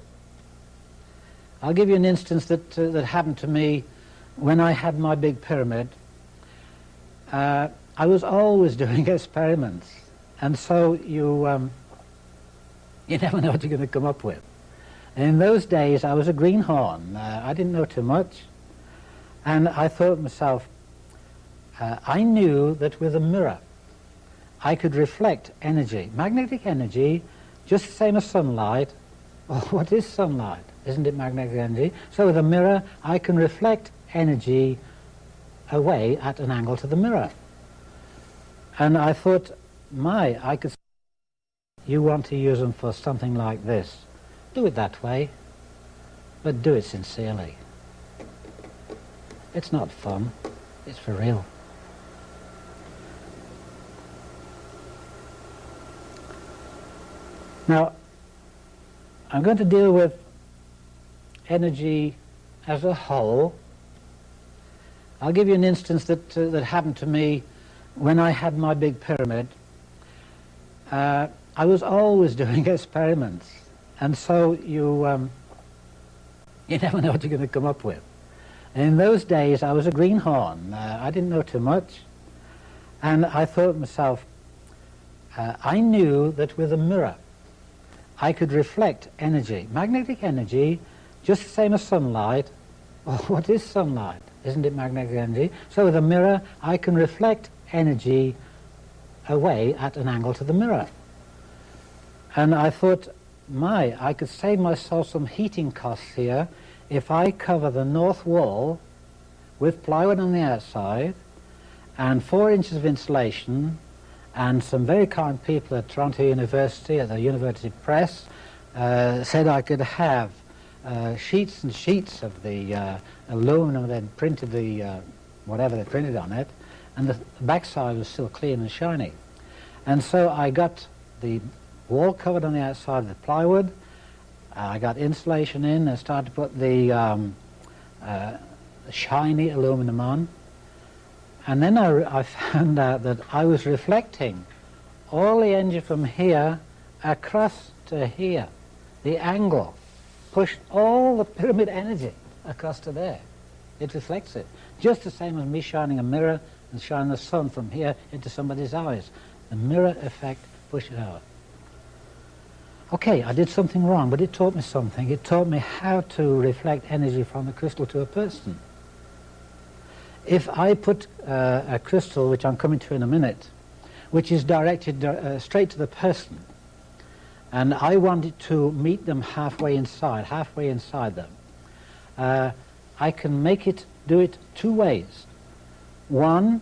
I'll give you an instance that happened to me when I had my big pyramid. I was always doing experiments, and so you never know what you're going to come up with. And in those days, I was a greenhorn. I didn't know too much, and I thought to myself, I knew that with a mirror, I could reflect energy, magnetic energy, just the same as sunlight. Well, what is sunlight? Isn't it magnetic energy? So with a mirror, I can reflect energy away at an angle to the mirror. And I thought, I could. You want to use them for something like this. Do it that way, but do it sincerely. It's not fun, it's for real. Now, I'm going to deal with energy as a whole. I'll give you an instance that happened to me when I had my big pyramid. I was always doing experiments, and so you never know what you're going to come up with. And in those days, I was a greenhorn. I didn't know too much, and I thought to myself, I knew that with a mirror, I could reflect energy, magnetic energy, just the same as sunlight. Well, what is sunlight? Isn't it magnetic energy? So with a mirror, I can reflect energy away at an angle to the mirror. And I thought, I could save myself some heating costs here if I cover the north wall with plywood on the outside and 4 inches of insulation, and some very kind people at Toronto University, at the University Press, said I could have sheets and sheets of the aluminum. They'd printed the whatever they printed on it, and the backside was still clean and shiny. And so I got the wall covered on the outside with plywood. I got insulation in and started to put the shiny aluminum on. And then I found out that I was reflecting all the energy from here across to here. The angle pushed all the pyramid energy across to there. It reflects it. Just the same as me shining a mirror and shining the sun from here into somebody's eyes. The mirror effect pushed it out. Okay, I did something wrong, but it taught me something. It taught me how to reflect energy from the crystal to a person. If I put a crystal, which I'm coming to in a minute, which is directed straight to the person, and I wanted to meet them halfway inside them, I can make it do it 2 ways. One,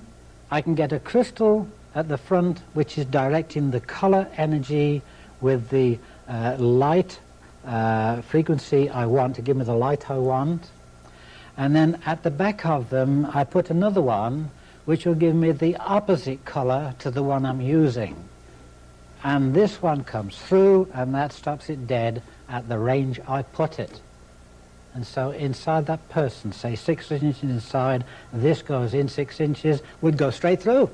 I can get a crystal at the front which is directing the color energy with the light frequency I want to give me the light I want. And then at the back of them, I put another one which will give me the opposite color to the one I'm using. And this one comes through, and that stops it dead at the range I put it. And so inside that person, say 6 inches inside, this goes in 6 inches, would go straight through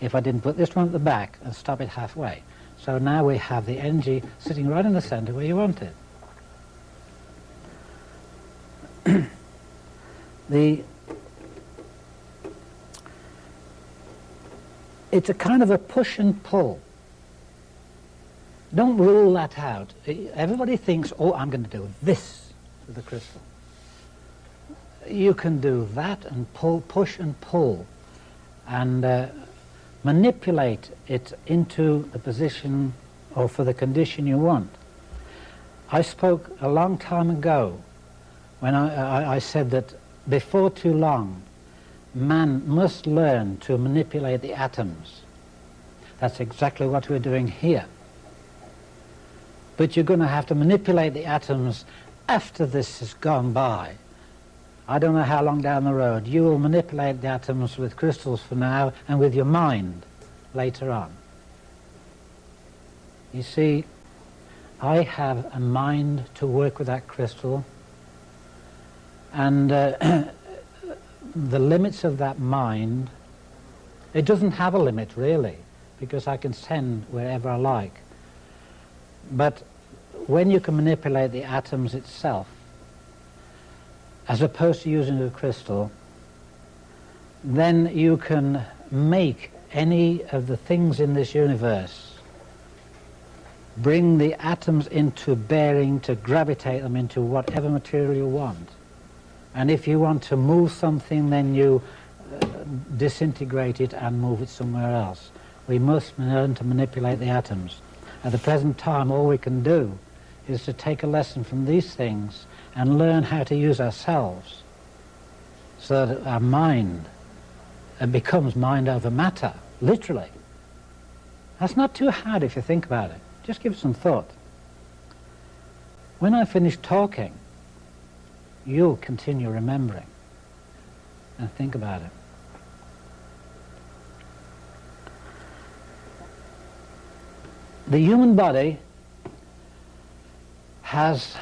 if I didn't put this one at the back and stop it halfway. So now we have the energy sitting right in the center where you want it. It's a kind of a push and pull. Don't rule that out. Everybody thinks, oh, I'm going to do this with the crystal. You can do that and push and pull, and manipulate it into the position or for the condition you want. I spoke a long time ago when I said that before too long, man must learn to manipulate the atoms. That's exactly what we're doing here. But you're going to have to manipulate the atoms after this has gone by. I don't know how long down the road. You will manipulate the atoms with crystals for now and with your mind later on. You see, I have a mind to work with that crystal, and the limits of that mind, it doesn't have a limit really, because I can send wherever I like. But when you can manipulate the atoms itself, as opposed to using a crystal, then you can make any of the things in this universe, bring the atoms into bearing, to gravitate them into whatever material you want. And if you want to move something, then you disintegrate it and move it somewhere else. We must learn to manipulate the atoms. At the present time, all we can do is to take a lesson from these things and learn how to use ourselves so that our mind becomes mind over matter, literally. That's not too hard if you think about it. Just give it some thought. When I finish talking, you'll continue remembering and think about it. The human body has,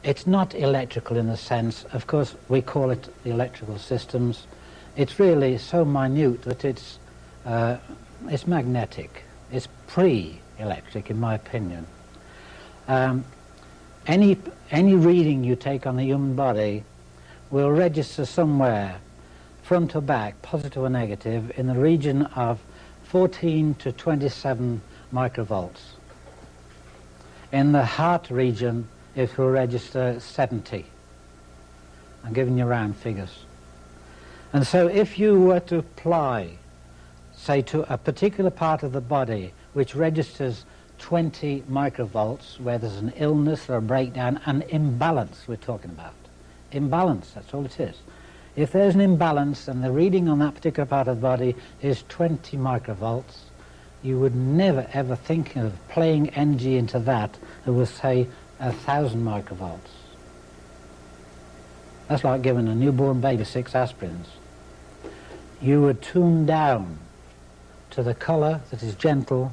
it's not electrical in the sense, of course we call it the electrical systems. It's really so minute that it's magnetic. It's pre-electric in my opinion. Any reading you take on the human body will register somewhere, front or back, positive or negative, in the region of 14 to 27 microvolts. In the heart region, it will register 70. I'm giving you round figures. And so if you were to apply, say, to a particular part of the body which registers 20 microvolts, where there's an illness or a breakdown, an imbalance we're talking about. Imbalance, that's all it is. If there's an imbalance and the reading on that particular part of the body is 20 microvolts, you would never ever think of playing energy into that that was, say, 1,000 microvolts. That's like giving a newborn baby 6 aspirins. You would tune down to the colour that is gentle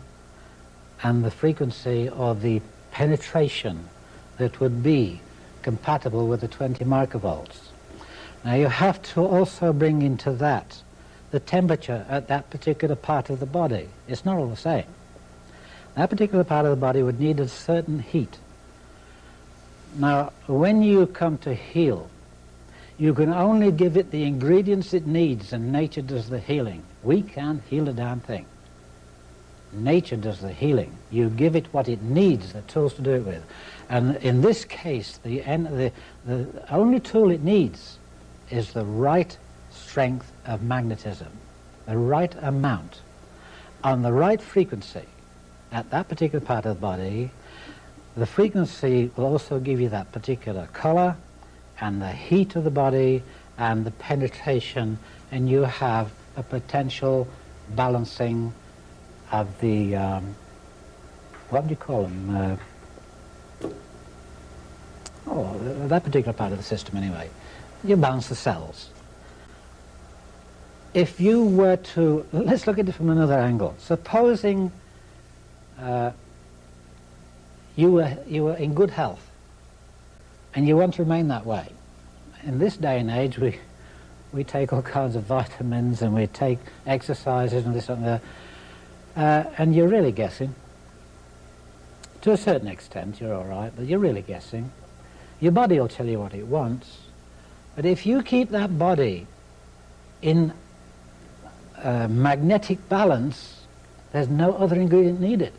and the frequency or the penetration that would be compatible with the 20 microvolts. Now you have to also bring into that the temperature at that particular part of the body. It's not all the same. That particular part of the body would need a certain heat. Now when you come to heal, you can only give it the ingredients it needs, and nature does the healing. We can't heal a damn thing. Nature does the healing. You give it what it needs, the tools to do it with. And in this case, the only tool it needs is the right strength of magnetism, the right amount, on the right frequency at that particular part of the body. The frequency will also give you that particular color and the heat of the body and the penetration, and you have a potential balancing of the, what do you call them? That particular part of the system anyway. You balance the cells. If you were to, let's look at it from another angle. Supposing you were in good health and you want to remain that way. In this day and age we take all kinds of vitamins and we take exercises and this and that, and you're really guessing. To a certain extent you're all right, but you're really guessing. Your body will tell you what it wants, but if you keep that body in magnetic balance, there's no other ingredient needed.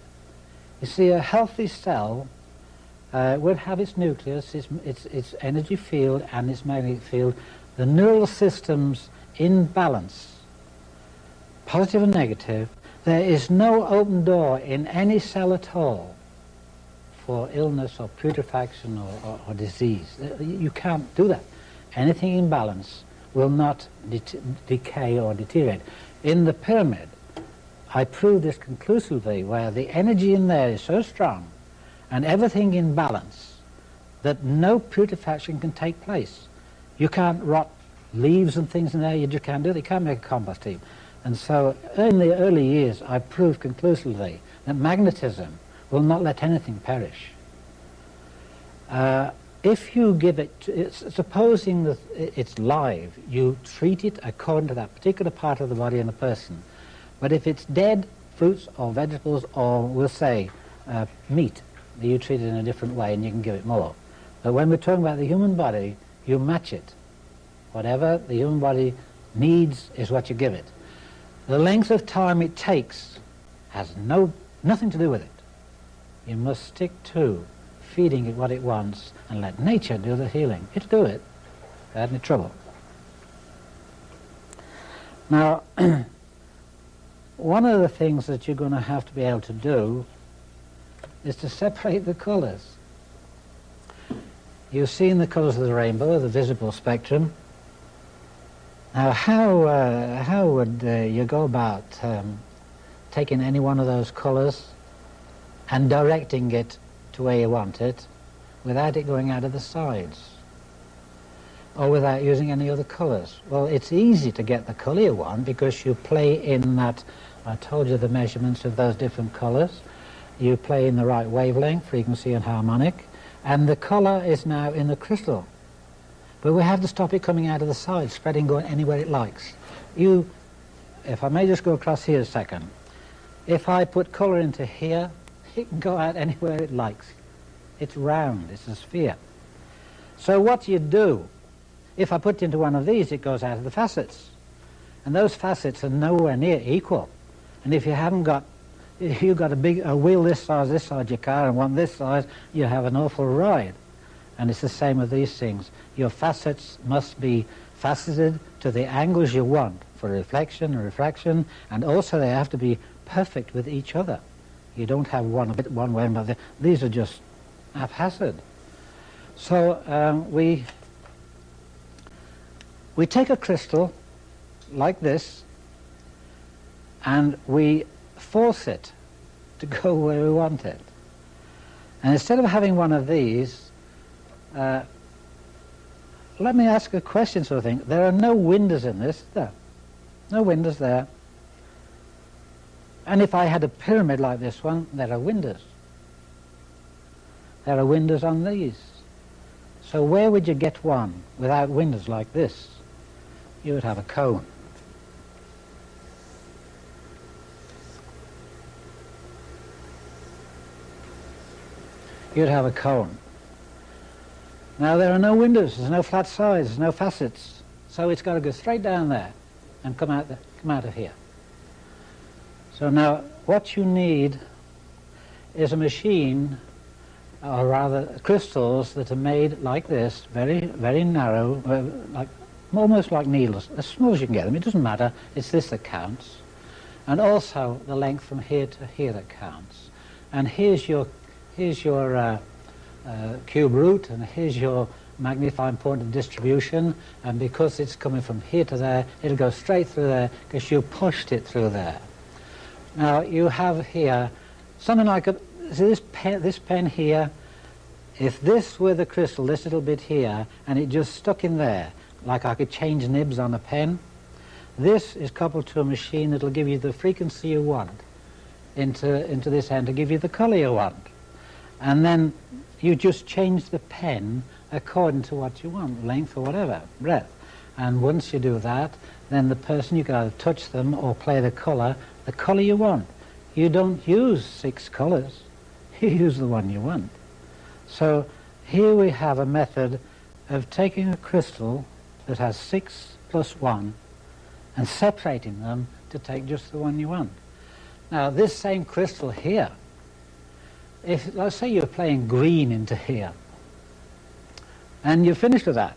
You see, a healthy cell would have its nucleus, its energy field and its magnetic field, the neural systems in balance, positive and negative. There is no open door in any cell at all for illness or putrefaction or disease. You can't do that. Anything in balance will not decay or deteriorate. In the pyramid, I proved this conclusively, where the energy in there is so strong and everything in balance that no putrefaction can take place. You can't rot leaves and things in there, you just can't do it. You can't make a compost heap. And so in the early years I proved conclusively that magnetism will not let anything perish. If you give it, supposing that it's live, you treat it according to that particular part of the body in the person. But if it's dead fruits or vegetables, or we'll say meat, you treat it in a different way and you can give it more. But when we're talking about the human body, you match it. Whatever the human body needs is what you give it. The length of time it takes has nothing to do with it. You must stick to feeding it what it wants and let nature do the healing. It'll do it. If you had any trouble. Now, one of the things that you're going to have to be able to do is to separate the colours. You've seen the colours of the rainbow, the visible spectrum, Now, how would you go about taking any one of those colours and directing it to where you want it without it going out of the sides, or without using any other colours? Well, it's easy to get the colour you want because you play in that, I told you the measurements of those different colours, you play in the right wavelength, frequency and harmonic, and the colour is now in the crystal. But we have to stop it coming out of the sides, spreading, going anywhere it likes. If I may just go across here a second, if I put colour into here, it can go out anywhere it likes. It's round, it's a sphere. So what you do, if I put it into one of these, it goes out of the facets. And those facets are nowhere near equal. And if you've got a wheel this size your car, and one this size, you have an awful ride. And it's the same with these things. Your facets must be faceted to the angles you want for reflection and refraction, and also they have to be perfect with each other. You don't have one a bit one way and the other. These are just haphazard. So we take a crystal like this and we force it to go where we want it. And instead of having one of these, let me ask a question sort of thing. There are no windows in this, there. No windows there. And if I had a pyramid like this one, there are windows. There are windows on these. So where would you get one without windows like this? You would have a cone. You'd have a cone. Now there are no windows, there's no flat sides, there's no facets, so it's got to go straight down there and come out of here. So now what you need is a machine, or rather crystals that are made like this, very, very narrow, like almost like needles, as small as you can get them. It doesn't matter, it's this that counts. And also the length from here to here that counts. And here's your cube root, and here's your magnifying point of distribution, and because it's coming from here to there, it'll go straight through there because you pushed it through there. Now you have here something like this pen here. If this were the crystal, this little bit here, and it just stuck in there, like I could change nibs on a pen, this is coupled to a machine that'll give you the frequency you want into this end to give you the colour you want. And then you just change the pen according to what you want, length or whatever, breadth. And once you do that, then the person, you can either touch them or play the colour you want. You don't use 6 colours, you use the one you want. So here we have a method of taking a crystal that has 6 plus 1 and separating them to take just the one you want. Now this same crystal here, if, let's say you're playing green into here, and you're finished with that,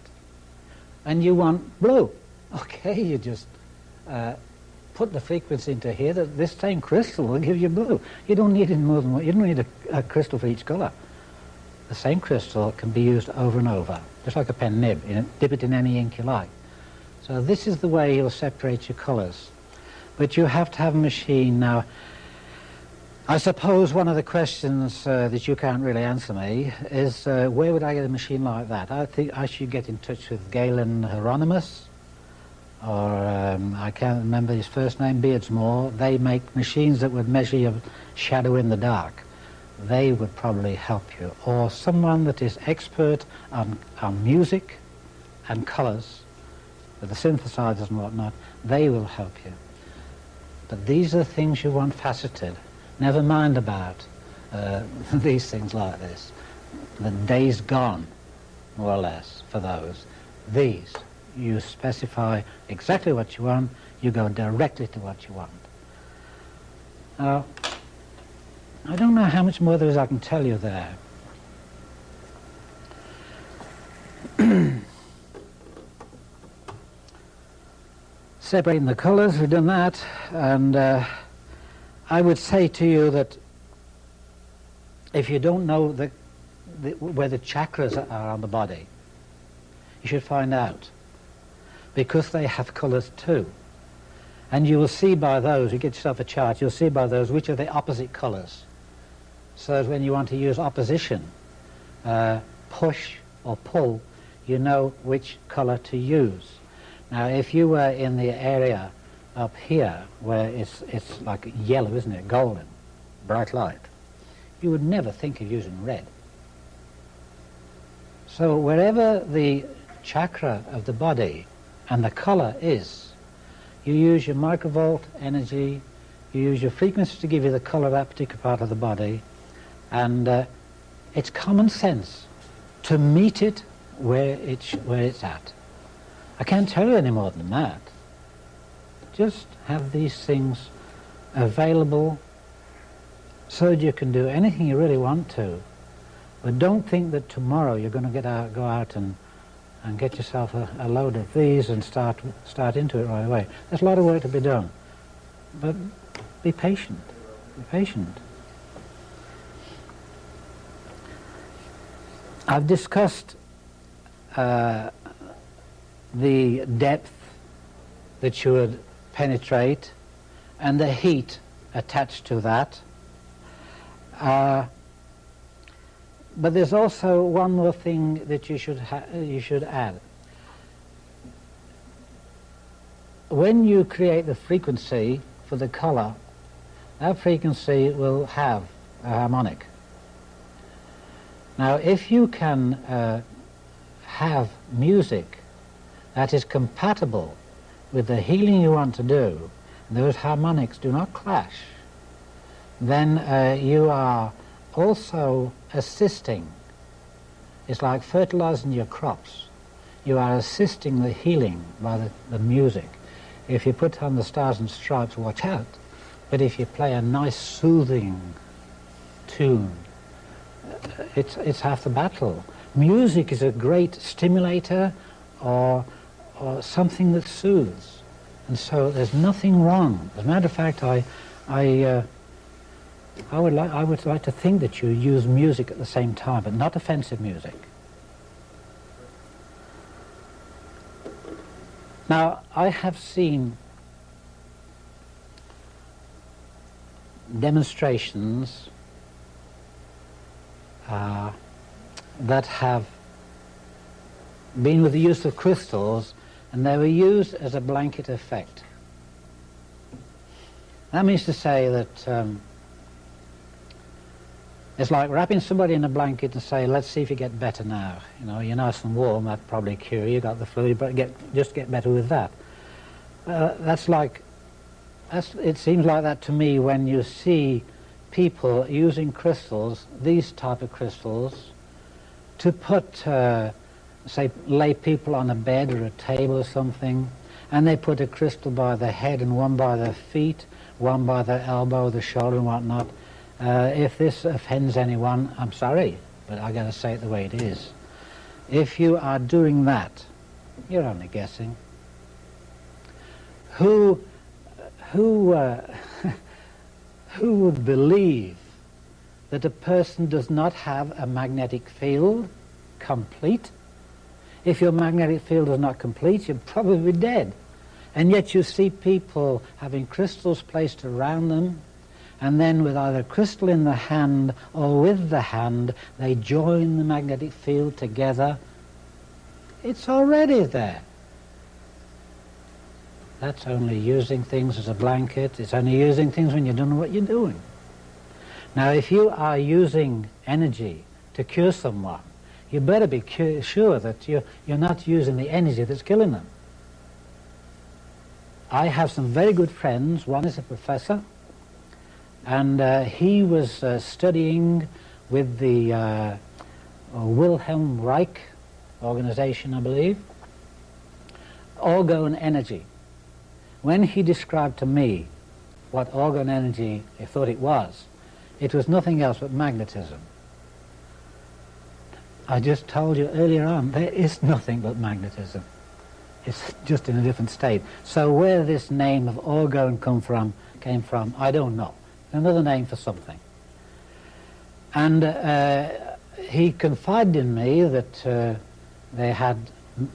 and you want blue, okay, you just put the frequency into here, that this same crystal will give you blue. You don't need it more than one, you don't need a crystal for each colour. The same crystal can be used over and over, just like a pen nib, dip it in any ink you like. So this is the way you'll separate your colours. But you have to have a machine. Now, I suppose one of the questions that you can't really answer me is where would I get a machine like that? I think I should get in touch with Galen Hieronymus, or I can't remember his first name, Beardsmore. They make machines that would measure your shadow in the dark. They would probably help you. Or someone that is expert on music and colours, with the synthesizers and whatnot, they will help you. But these are the things you want faceted. Never mind about these things like this. The day's gone, more or less, for those. These, you specify exactly what you want, you go directly to what you want. Now, I don't know how much more there is I can tell you there. Separating the colours, we've done that, and I would say to you that if you don't know where the chakras are on the body, you should find out. because they have colours too. And you will see by those, you get yourself a chart, you'll see by those which are the opposite colours. So that when you want to use opposition, push or pull, you know which colour to use. Now if you were in the area up here where it's like yellow, isn't it, golden, bright light, you would never think of using red. So wherever the chakra of the body and the colour is, you use your microvolt energy, you use your frequency to give you the colour of that particular part of the body, and it's common sense to meet it where it's at. I can't tell you any more than that. Just have these things available so that you can do anything you really want to. But don't think that tomorrow you're going to go out and get yourself a load of these and start into it right away. There's a lot of work to be done. But be patient. Be patient. I've discussed the depth that should penetrate and the heat attached to that. But there's also one more thing that you should add. When you create the frequency for the color, that frequency will have a harmonic. Now if you can have music that is compatible with the healing you want to do, and those harmonics do not clash, then you are also assisting. It's like fertilizing your crops. You are assisting the healing by the music. If you put on the Stars and Stripes, watch out. But if you play a nice soothing tune, it's half the battle. Music is a great stimulator or something that soothes. And so there's nothing wrong. As a matter of fact, I would like to think that you use music at the same time, but not offensive music. Now, I have seen demonstrations that have been with the use of crystals, and they were used as a blanket effect. That means to say that it's like wrapping somebody in a blanket and say, let's see if you get better now. You know, you're nice and warm, that'd probably cure you, got the flu, but just get better with that. It seems like that to me when you see people using crystals, these type of crystals, to put, say, lay people on a bed or a table or something, and they put a crystal by their head and one by their feet, one by their elbow, the shoulder and whatnot. If this offends anyone, I'm sorry, but I got to say it the way it is. If you are doing that, you're only guessing. Who would believe that a person does not have a magnetic field complete? If your magnetic field is not complete, you're probably dead. And yet you see people having crystals placed around them, and then with either crystal in the hand or with the hand, they join the magnetic field together. It's already there. That's only using things as a blanket. It's only using things when you don't know what you're doing. Now, if you are using energy to cure someone, you better be sure that you're not using the energy that's killing them. I have some very good friends. One is a professor, and he was studying with the Wilhelm Reich organization, I believe, orgone energy. When he described to me what orgone energy he thought it was nothing else but magnetism. I just told you earlier on, there is nothing but magnetism. It's just in a different state. So where this name of orgone came from, I don't know. Another name for something. And he confided in me that they had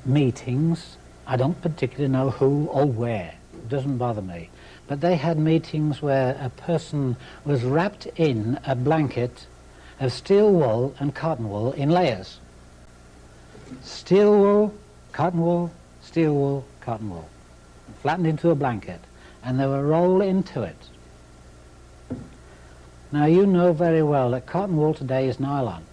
meetings I don't particularly know who or where. It doesn't bother me. But they had meetings where a person was wrapped in a blanket of steel wool and cotton wool in layers. Steel wool, cotton wool, steel wool, cotton wool. Flattened into a blanket. And they were rolled into it. Now you know very well that cotton wool today is nylon.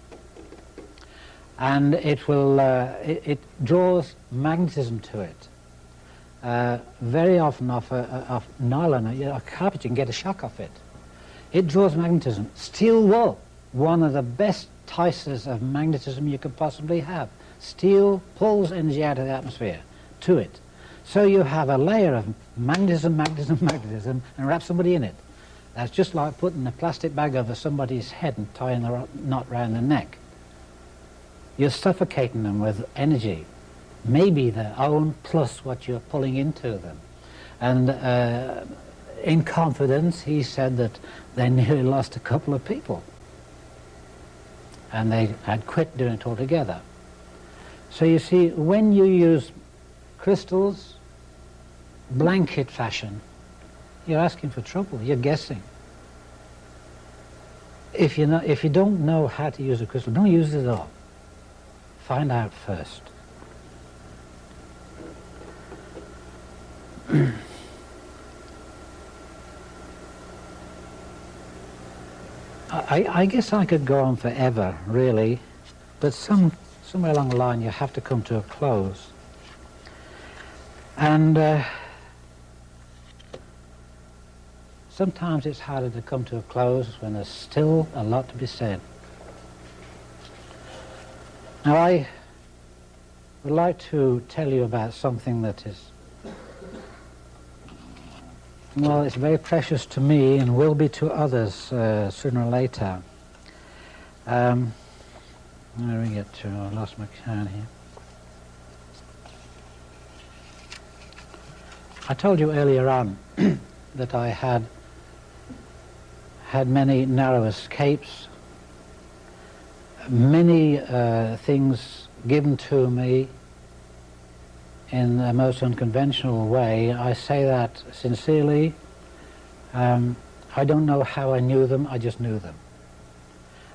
And it will, it draws magnetism to it. Very often off nylon, a carpet, you can get a shock off it. It draws magnetism. Steel wool, one of the best ticers of magnetism you could possibly have. Steel pulls energy out of the atmosphere to it. So you have a layer of magnetism, magnetism, magnetism, and wrap somebody in it. That's just like putting a plastic bag over somebody's head and tying a knot round their neck. You're suffocating them with energy, maybe their own plus what you're pulling into them. And in confidence, he said that they nearly lost a couple of people. And they had quit doing it altogether. So you see, when you use crystals, blanket fashion, you're asking for trouble, you're guessing. If you don't know how to use a crystal, don't use it at all. Find out first. I guess I could go on forever, really, but somewhere along the line you have to come to a close. And sometimes it's harder to come to a close when there's still a lot to be said. Now I would like to tell you about something that is, well, it's very precious to me and will be to others sooner or later. Where do we get to? I lost my card here. I told you earlier on that I had many narrow escapes, many things given to me in the most unconventional way. I say that sincerely. I don't know how I knew them, I just knew them.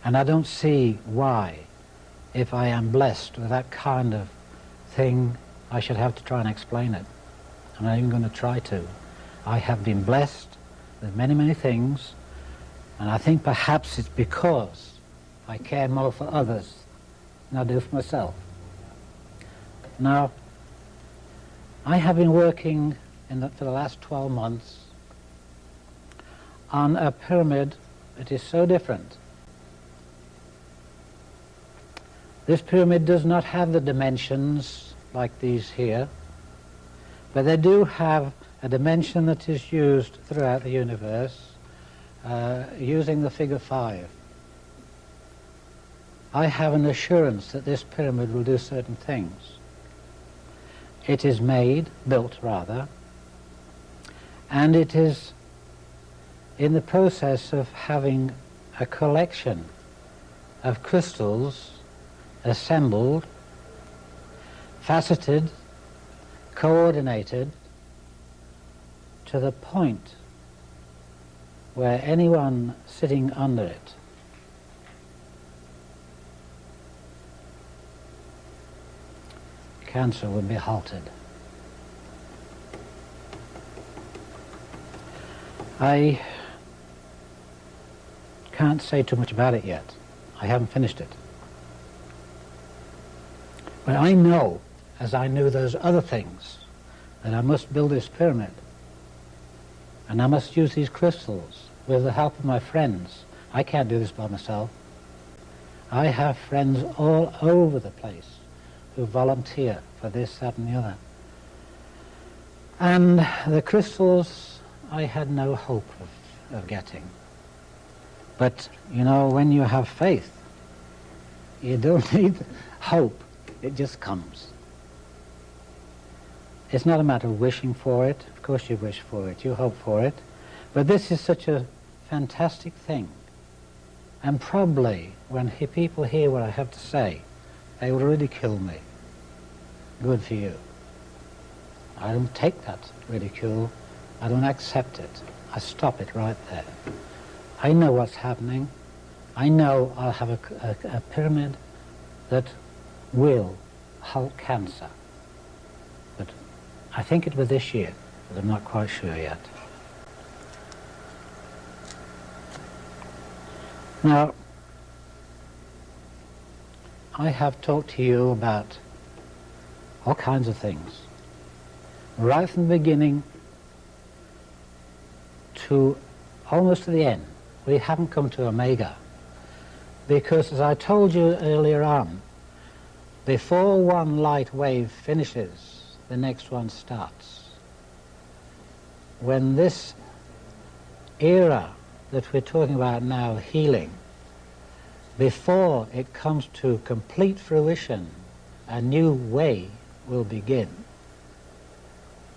And I don't see why, if I am blessed with that kind of thing, I should have to try and explain it. I'm not even going to try to. I have been blessed with many, many things, and I think perhaps it's because I care more for others than I do for myself. Now, I have been working for the last 12 months on a pyramid that is so different. This pyramid does not have the dimensions like these here, but they do have a dimension that is used throughout the universe, using the figure 5. I have an assurance that this pyramid will do certain things. It is built rather, and it is in the process of having a collection of crystals assembled, faceted, coordinated to the point where anyone sitting under it cancer would be halted. I can't say too much about it yet. I haven't finished it. But I know, as I knew those other things, that I must build this pyramid. And I must use these crystals with the help of my friends. I can't do this by myself. I have friends all over the place who volunteer for this, that, and the other. And the crystals I had no hope of getting. But, you know, when you have faith, you don't need hope. It just comes. It's not a matter of wishing for it. Of course you wish for it, you hope for it. But this is such a fantastic thing. And probably when people hear what I have to say, they will ridicule me. Good for you. I don't take that ridicule. I don't accept it. I stop it right there. I know what's happening. I know I'll have a pyramid that will halt cancer. But I think it was this year, but I'm not quite sure yet. Now, I have talked to you about all kinds of things, right from the beginning to almost to the end. We haven't come to Omega, because as I told you earlier on, before one light wave finishes, the next one starts. When this era that we're talking about now, healing, before it comes to complete fruition, a new way will begin.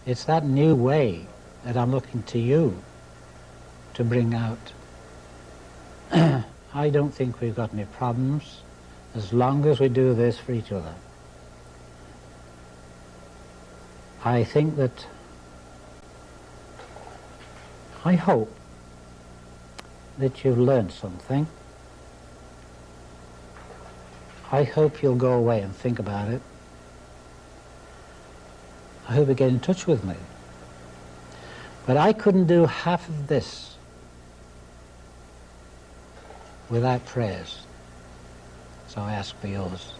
It's that new way that I'm looking to you to bring out. I don't think we've got any problems as long as we do this for each other. I think that, I hope that you've learned something. I hope you'll go away and think about it. I hope you get in touch with me. But I couldn't do half of this without prayers. So I ask for yours.